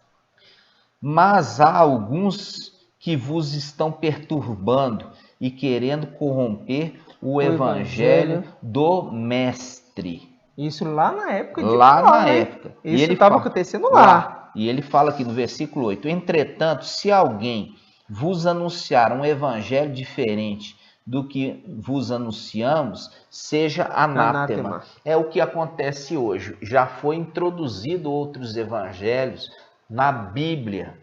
Mas há alguns que vos estão perturbando e querendo corromper o evangelho do Mestre. Isso lá na época de Paulo, na época. Isso estava acontecendo lá. E ele fala aqui no versículo 8, entretanto, se alguém vos anunciar um evangelho diferente do que vos anunciamos, seja anátema. É o que acontece hoje. Já foi introduzido outros evangelhos na Bíblia.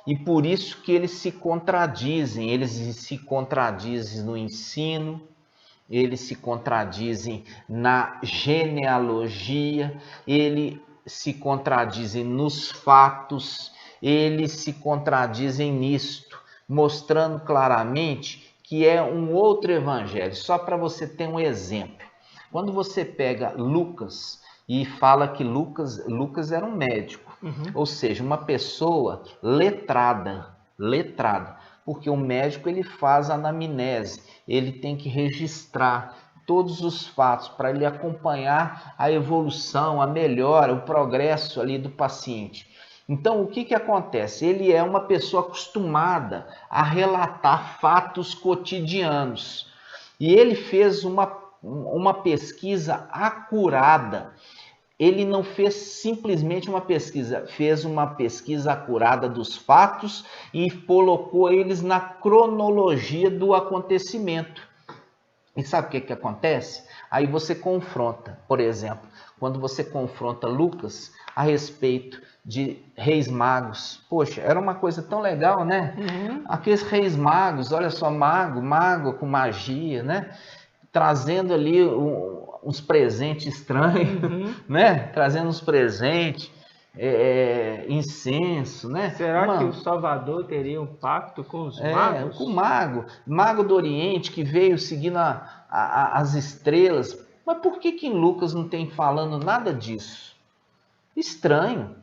E por isso que eles se contradizem no ensino, eles se contradizem na genealogia, eles se contradizem nos fatos, eles se contradizem nisto, mostrando claramente que é um outro evangelho. Só para você ter um exemplo. Quando você pega Lucas e fala que Lucas era um médico, ou seja, uma pessoa letrada, porque o médico ele faz anamnese, ele tem que registrar todos os fatos para ele acompanhar a evolução, a melhora, o progresso ali do paciente. Então, o que acontece? Ele é uma pessoa acostumada a relatar fatos cotidianos. E ele fez uma pesquisa acurada. Ele não fez simplesmente uma pesquisa, fez uma pesquisa acurada dos fatos e colocou eles na cronologia do acontecimento. E sabe o que acontece? Aí você confronta, por exemplo, quando você confronta Lucas a respeito de reis magos. Poxa, era uma coisa tão legal, né? Aqueles reis magos, olha só, mago com magia, né? Trazendo ali uns presentes estranhos, né? Trazendo uns presentes, incenso, né? Será que o Salvador teria um pacto com os magos? Com o mago do Oriente que veio seguindo as estrelas. Mas por que em Lucas não tem falando nada disso? Estranho.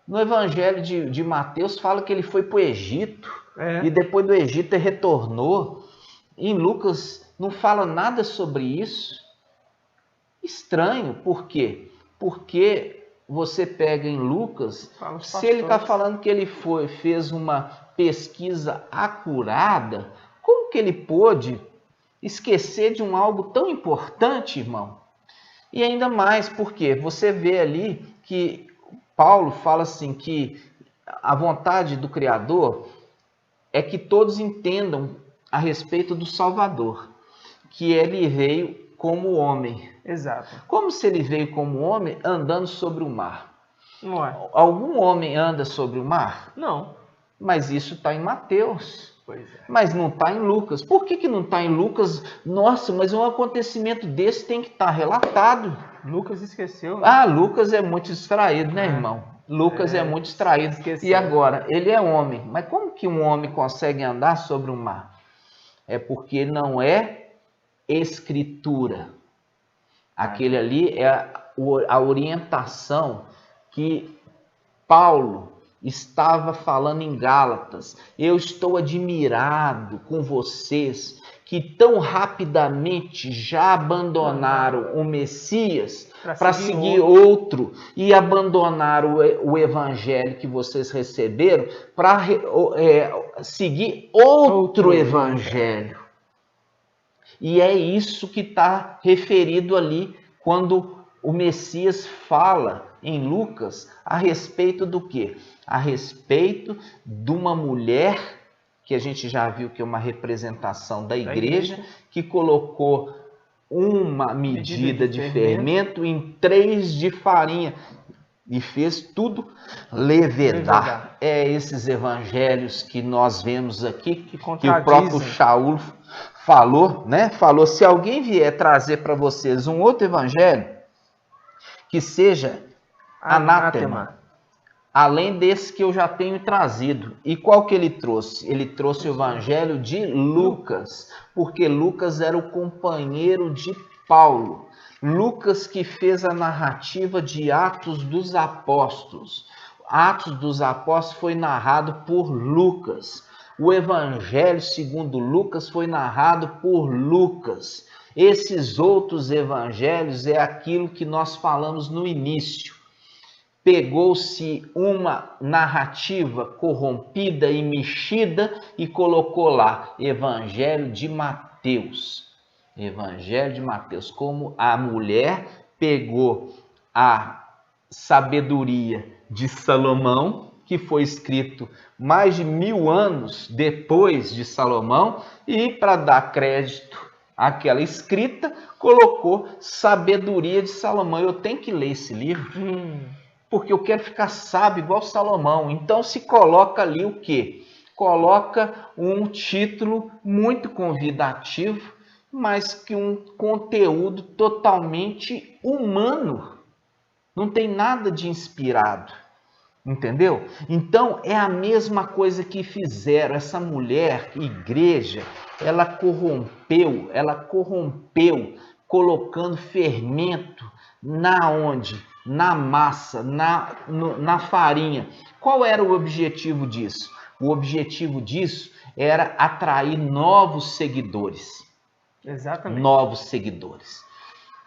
No Evangelho de Mateus fala que ele foi para o Egito e depois do Egito ele retornou. Em Lucas não fala nada sobre isso. Estranho, por quê? Porque você pega em Lucas, se ele está falando que ele fez uma pesquisa acurada, como que ele pôde esquecer de algo tão importante, irmão? E ainda mais porque você vê ali que Paulo fala assim que a vontade do Criador é que todos entendam a respeito do Salvador, que ele veio como homem. Exato. Como se ele veio como homem andando sobre o mar? Não é? Algum homem anda sobre o mar? Não. Mas isso está em Mateus. Pois é. Mas não está em Lucas. Por que não está em Lucas? Nossa, mas um acontecimento desse tem que estar relatado. Lucas esqueceu, né? Ah, Lucas é muito distraído, né, irmão? Lucas é muito distraído. Esqueceu. E agora, ele é homem. Mas como que um homem consegue andar sobre o mar? É porque não é escritura. Aquele ali é a orientação que Paulo estava falando em Gálatas. Eu estou admirado com vocês que tão rapidamente já abandonaram o Messias para seguir outro e abandonaram o evangelho que vocês receberam para seguir outro evangelho. E é isso que está referido ali quando o Messias fala em Lucas a respeito do quê? A respeito de uma mulher, que a gente já viu que é uma representação da igreja, que colocou uma medida de fermento em 3 de farinha e fez tudo levedar. É esses evangelhos que nós vemos aqui, que o próprio Shaul falou, né? Falou, se alguém vier trazer para vocês um outro evangelho, que seja anátema, além desse que eu já tenho trazido. E qual que ele trouxe? Ele trouxe o evangelho de Lucas, porque Lucas era o companheiro de Paulo. Lucas que fez a narrativa de Atos dos Apóstolos. Atos dos Apóstolos foi narrado por Lucas. O Evangelho segundo Lucas foi narrado por Lucas. Esses outros evangelhos é aquilo que nós falamos no início. Pegou-se uma narrativa corrompida e mexida e colocou lá Evangelho de Mateus. Evangelho de Mateus. Como a mulher pegou a sabedoria de Salomão, que foi escrito mais de 1000 anos depois de Salomão, e para dar crédito àquela escrita, colocou sabedoria de Salomão. Eu tenho que ler esse livro. porque eu quero ficar sábio igual Salomão. Então se coloca ali o quê? Coloca um título muito convidativo, mas que um conteúdo totalmente humano. Não tem nada de inspirado. Entendeu? Então é a mesma coisa que fizeram. Essa mulher, igreja, ela corrompeu, colocando fermento na onde? Na massa, na farinha. Qual era o objetivo disso? O objetivo disso era atrair novos seguidores. Exatamente. Novos seguidores.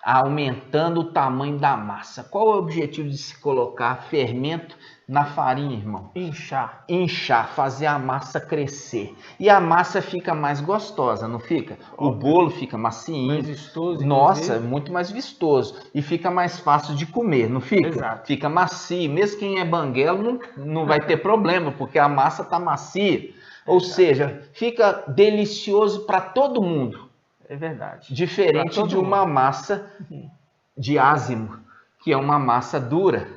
Aumentando o tamanho da massa. Qual é o objetivo de se colocar fermento na farinha, irmão? Inchar. Inchar, fazer a massa crescer. E a massa fica mais gostosa, não fica? Óbvio. O bolo fica macinho. Mais vistoso. Nossa, é muito mais vistoso. E fica mais fácil de comer, não fica? Exato. Fica macio. Mesmo quem é banguelo não vai ter problema, porque a massa está macia. Ou seja, fica delicioso para todo mundo. É verdade. Diferente de uma massa de ázimo, que é uma massa dura.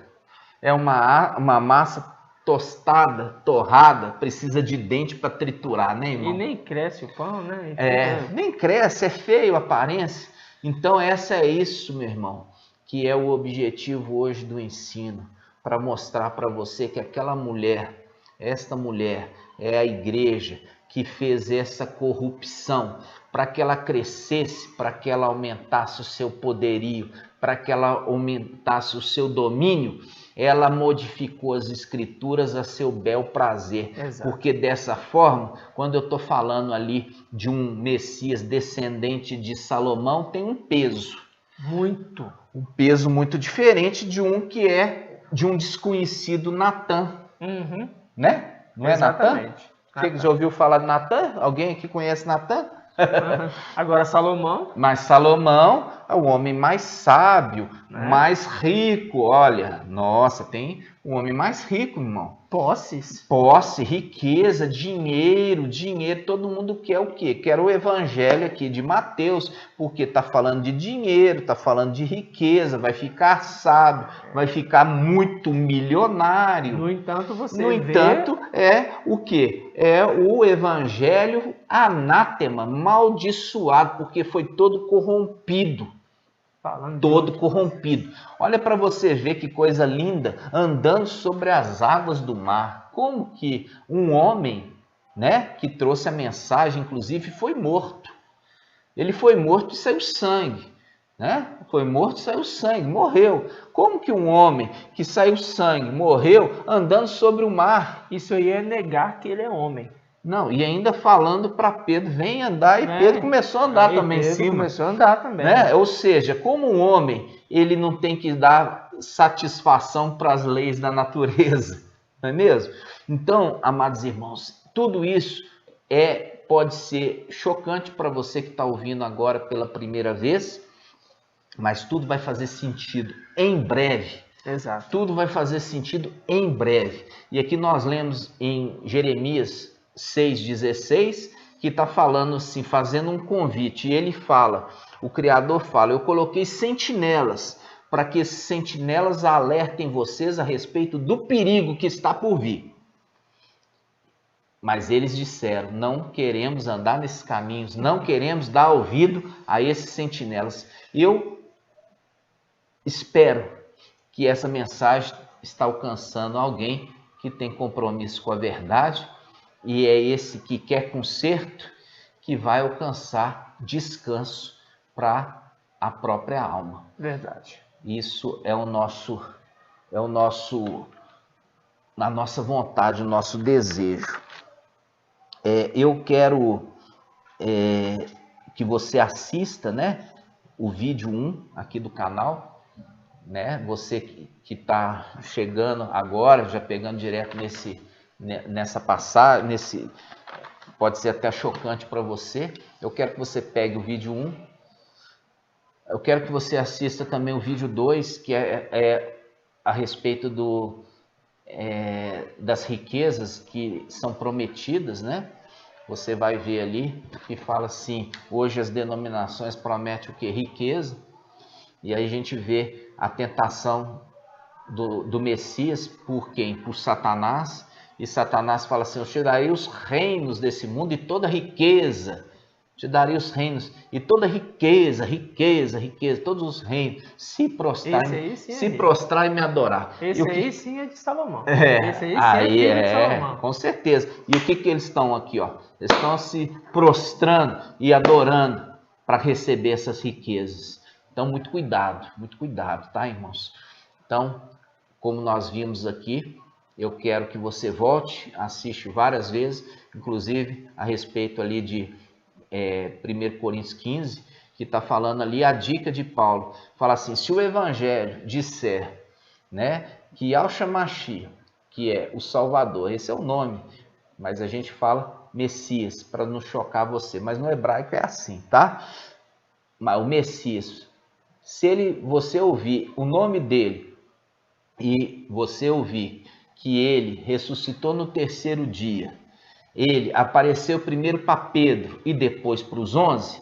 É uma massa tostada, torrada, precisa de dente para triturar, né, irmão? E nem cresce o pão, né? Nem cresce, é feio a aparência. Então é isso, meu irmão, que é o objetivo hoje do ensino, para mostrar para você que aquela mulher, esta mulher é a igreja que fez essa corrupção, para que ela crescesse, para que ela aumentasse o seu poderio, para que ela aumentasse o seu domínio, ela modificou as escrituras a seu bel prazer. Exato. Porque dessa forma, quando eu estou falando ali de um Messias descendente de Salomão, tem um peso. Um peso muito diferente de um que é de um desconhecido Natã. Né? Não é Natã? Você já ouviu falar de Natã? Alguém aqui conhece Natã? Agora Salomão. Mas Salomão é o homem mais sábio, mais rico. Olha, nossa, tem um homem mais rico, irmão. Posse, riqueza, dinheiro. Todo mundo quer o quê? Quer o evangelho aqui de Mateus, porque está falando de dinheiro, está falando de riqueza, vai ficar sábio, vai ficar muito milionário. No entanto, é o quê? É o evangelho anátema, maldiçoado, porque foi todo corrompido. Corrompido. Olha para você ver que coisa linda, andando sobre as águas do mar. Como que um homem, né, que trouxe a mensagem, inclusive, foi morto. Ele foi morto e saiu sangue, né? Foi morto e saiu sangue, morreu. Como que um homem que saiu sangue, morreu, andando sobre o mar? Isso aí é negar que ele é homem. Não, e ainda falando para Pedro, vem andar, e Pedro começou a andar também em cima. Começou a andar também. Né? Ou seja, como um homem, ele não tem que dar satisfação para as leis da natureza, não é mesmo? Então, amados irmãos, tudo isso pode ser chocante para você que está ouvindo agora pela primeira vez, mas tudo vai fazer sentido em breve. Exato. Tudo vai fazer sentido em breve. E aqui nós lemos em Jeremias 6,16, que está falando assim, fazendo um convite, e ele fala, o Criador fala, eu coloquei sentinelas, para que esses sentinelas alertem vocês a respeito do perigo que está por vir. Mas eles disseram, não queremos andar nesses caminhos, não queremos dar ouvido a esses sentinelas. Eu espero que essa mensagem está alcançando alguém que tem compromisso com a verdade, e é esse que quer conserto que vai alcançar descanso para a própria alma. Verdade. Isso é a nossa vontade, o nosso desejo. Eu quero que você assista, né, o vídeo 1 aqui do canal, né? Você que está chegando agora, já pegando direto nessa passagem, pode ser até chocante para você. Eu quero que você pegue o vídeo 1. Eu quero que você assista também o vídeo 2, que é a respeito das riquezas que são prometidas, né? Você vai ver ali que fala assim, hoje as denominações prometem o quê? Riqueza. E aí a gente vê a tentação do Messias por quem? Por Satanás. E Satanás fala assim: eu te darei os reinos desse mundo e toda riqueza. Te darei os reinos e toda riqueza, todos os reinos. Se prostrar e me adorar. Esse aí sim é de Salomão. Esse aí sim é filho de Salomão. Com certeza. E o que eles estão aqui? Ó? Eles estão se prostrando e adorando para receber essas riquezas. Então, muito cuidado, tá, irmãos? Então, como nós vimos aqui, eu quero que você volte, assiste várias vezes, inclusive a respeito ali de 1 Coríntios 15, que está falando ali a dica de Paulo. Fala assim: se o evangelho disser, né, que Yahshua Mashiach, que é o Salvador, esse é o nome, mas a gente fala Messias, para não chocar você, mas no hebraico é assim, tá? Mas o Messias, se você ouvir o nome dele e você ouvir que ele ressuscitou no terceiro dia, ele apareceu primeiro para Pedro e depois para os 11,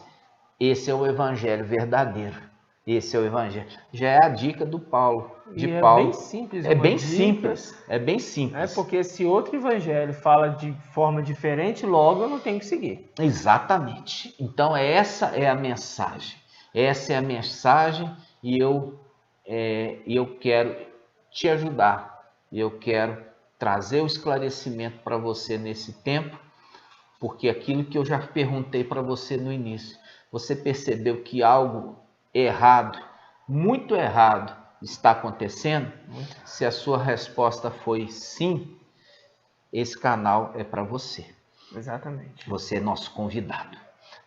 esse é o evangelho verdadeiro. Esse é o evangelho. Já é a dica do Paulo. Bem simples. É bem simples. É bem simples. Porque se outro evangelho fala de forma diferente, logo eu não tenho que seguir. Exatamente. Então essa é a mensagem. Essa é a mensagem e eu quero te ajudar. Eu quero trazer o esclarecimento para você nesse tempo, porque aquilo que eu já perguntei para você no início, você percebeu que algo errado, muito errado, está acontecendo? Se a sua resposta foi sim, esse canal é para você. Exatamente. Você é nosso convidado.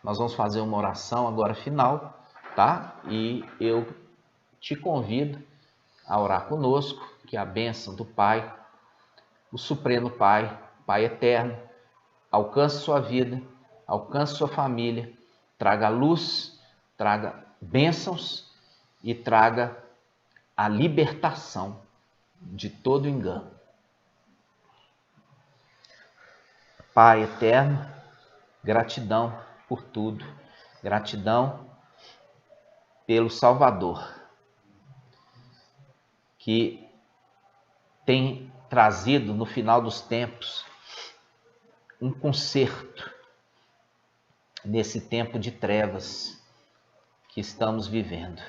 Nós vamos fazer uma oração agora final, tá? E eu te convido a orar conosco, que a bênção do Pai, o Supremo Pai, Pai Eterno, alcance sua vida, alcance sua família, traga luz, traga bênçãos e traga a libertação de todo engano. Pai Eterno, gratidão por tudo, gratidão pelo Salvador, que tem trazido no final dos tempos um conserto nesse tempo de trevas que estamos vivendo.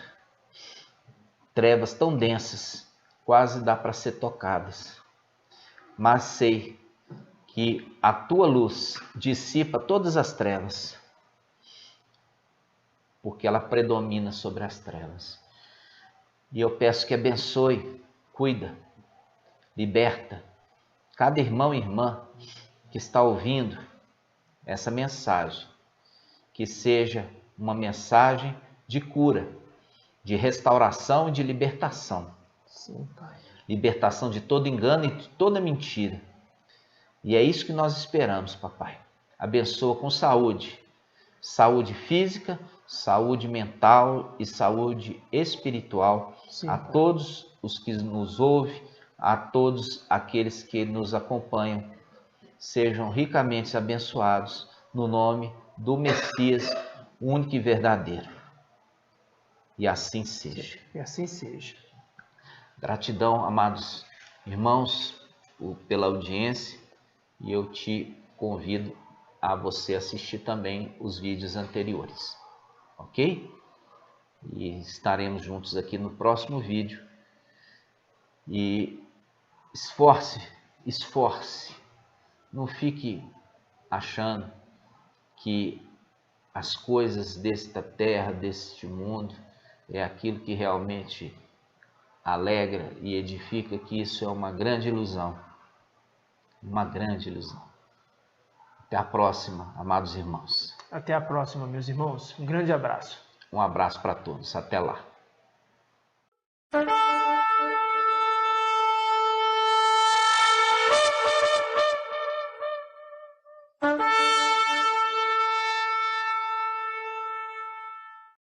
Trevas tão densas, quase dá para ser tocadas. Mas sei que a tua luz dissipa todas as trevas, porque ela predomina sobre as trevas. E eu peço que abençoe, cuida, liberta cada irmão e irmã que está ouvindo essa mensagem, que seja uma mensagem de cura, de restauração e de libertação. Sim, Pai. Libertação de todo engano e de toda mentira. E é isso que nós esperamos, papai. Abençoa com saúde, saúde física, saúde mental e saúde espiritual. Sim, a Pai. Todos os que nos ouvem, a todos aqueles que nos acompanham, sejam ricamente abençoados no nome do Messias, único e verdadeiro. E assim seja. E assim seja. Gratidão, amados irmãos, pela audiência, e eu te convido a você assistir também os vídeos anteriores, ok? E estaremos juntos aqui no próximo vídeo. E esforce, não fique achando que as coisas desta terra, deste mundo, é aquilo que realmente alegra e edifica, que isso é uma grande ilusão. Uma grande ilusão. Até a próxima, amados irmãos. Até a próxima, meus irmãos. Um grande abraço. Um abraço para todos. Até lá.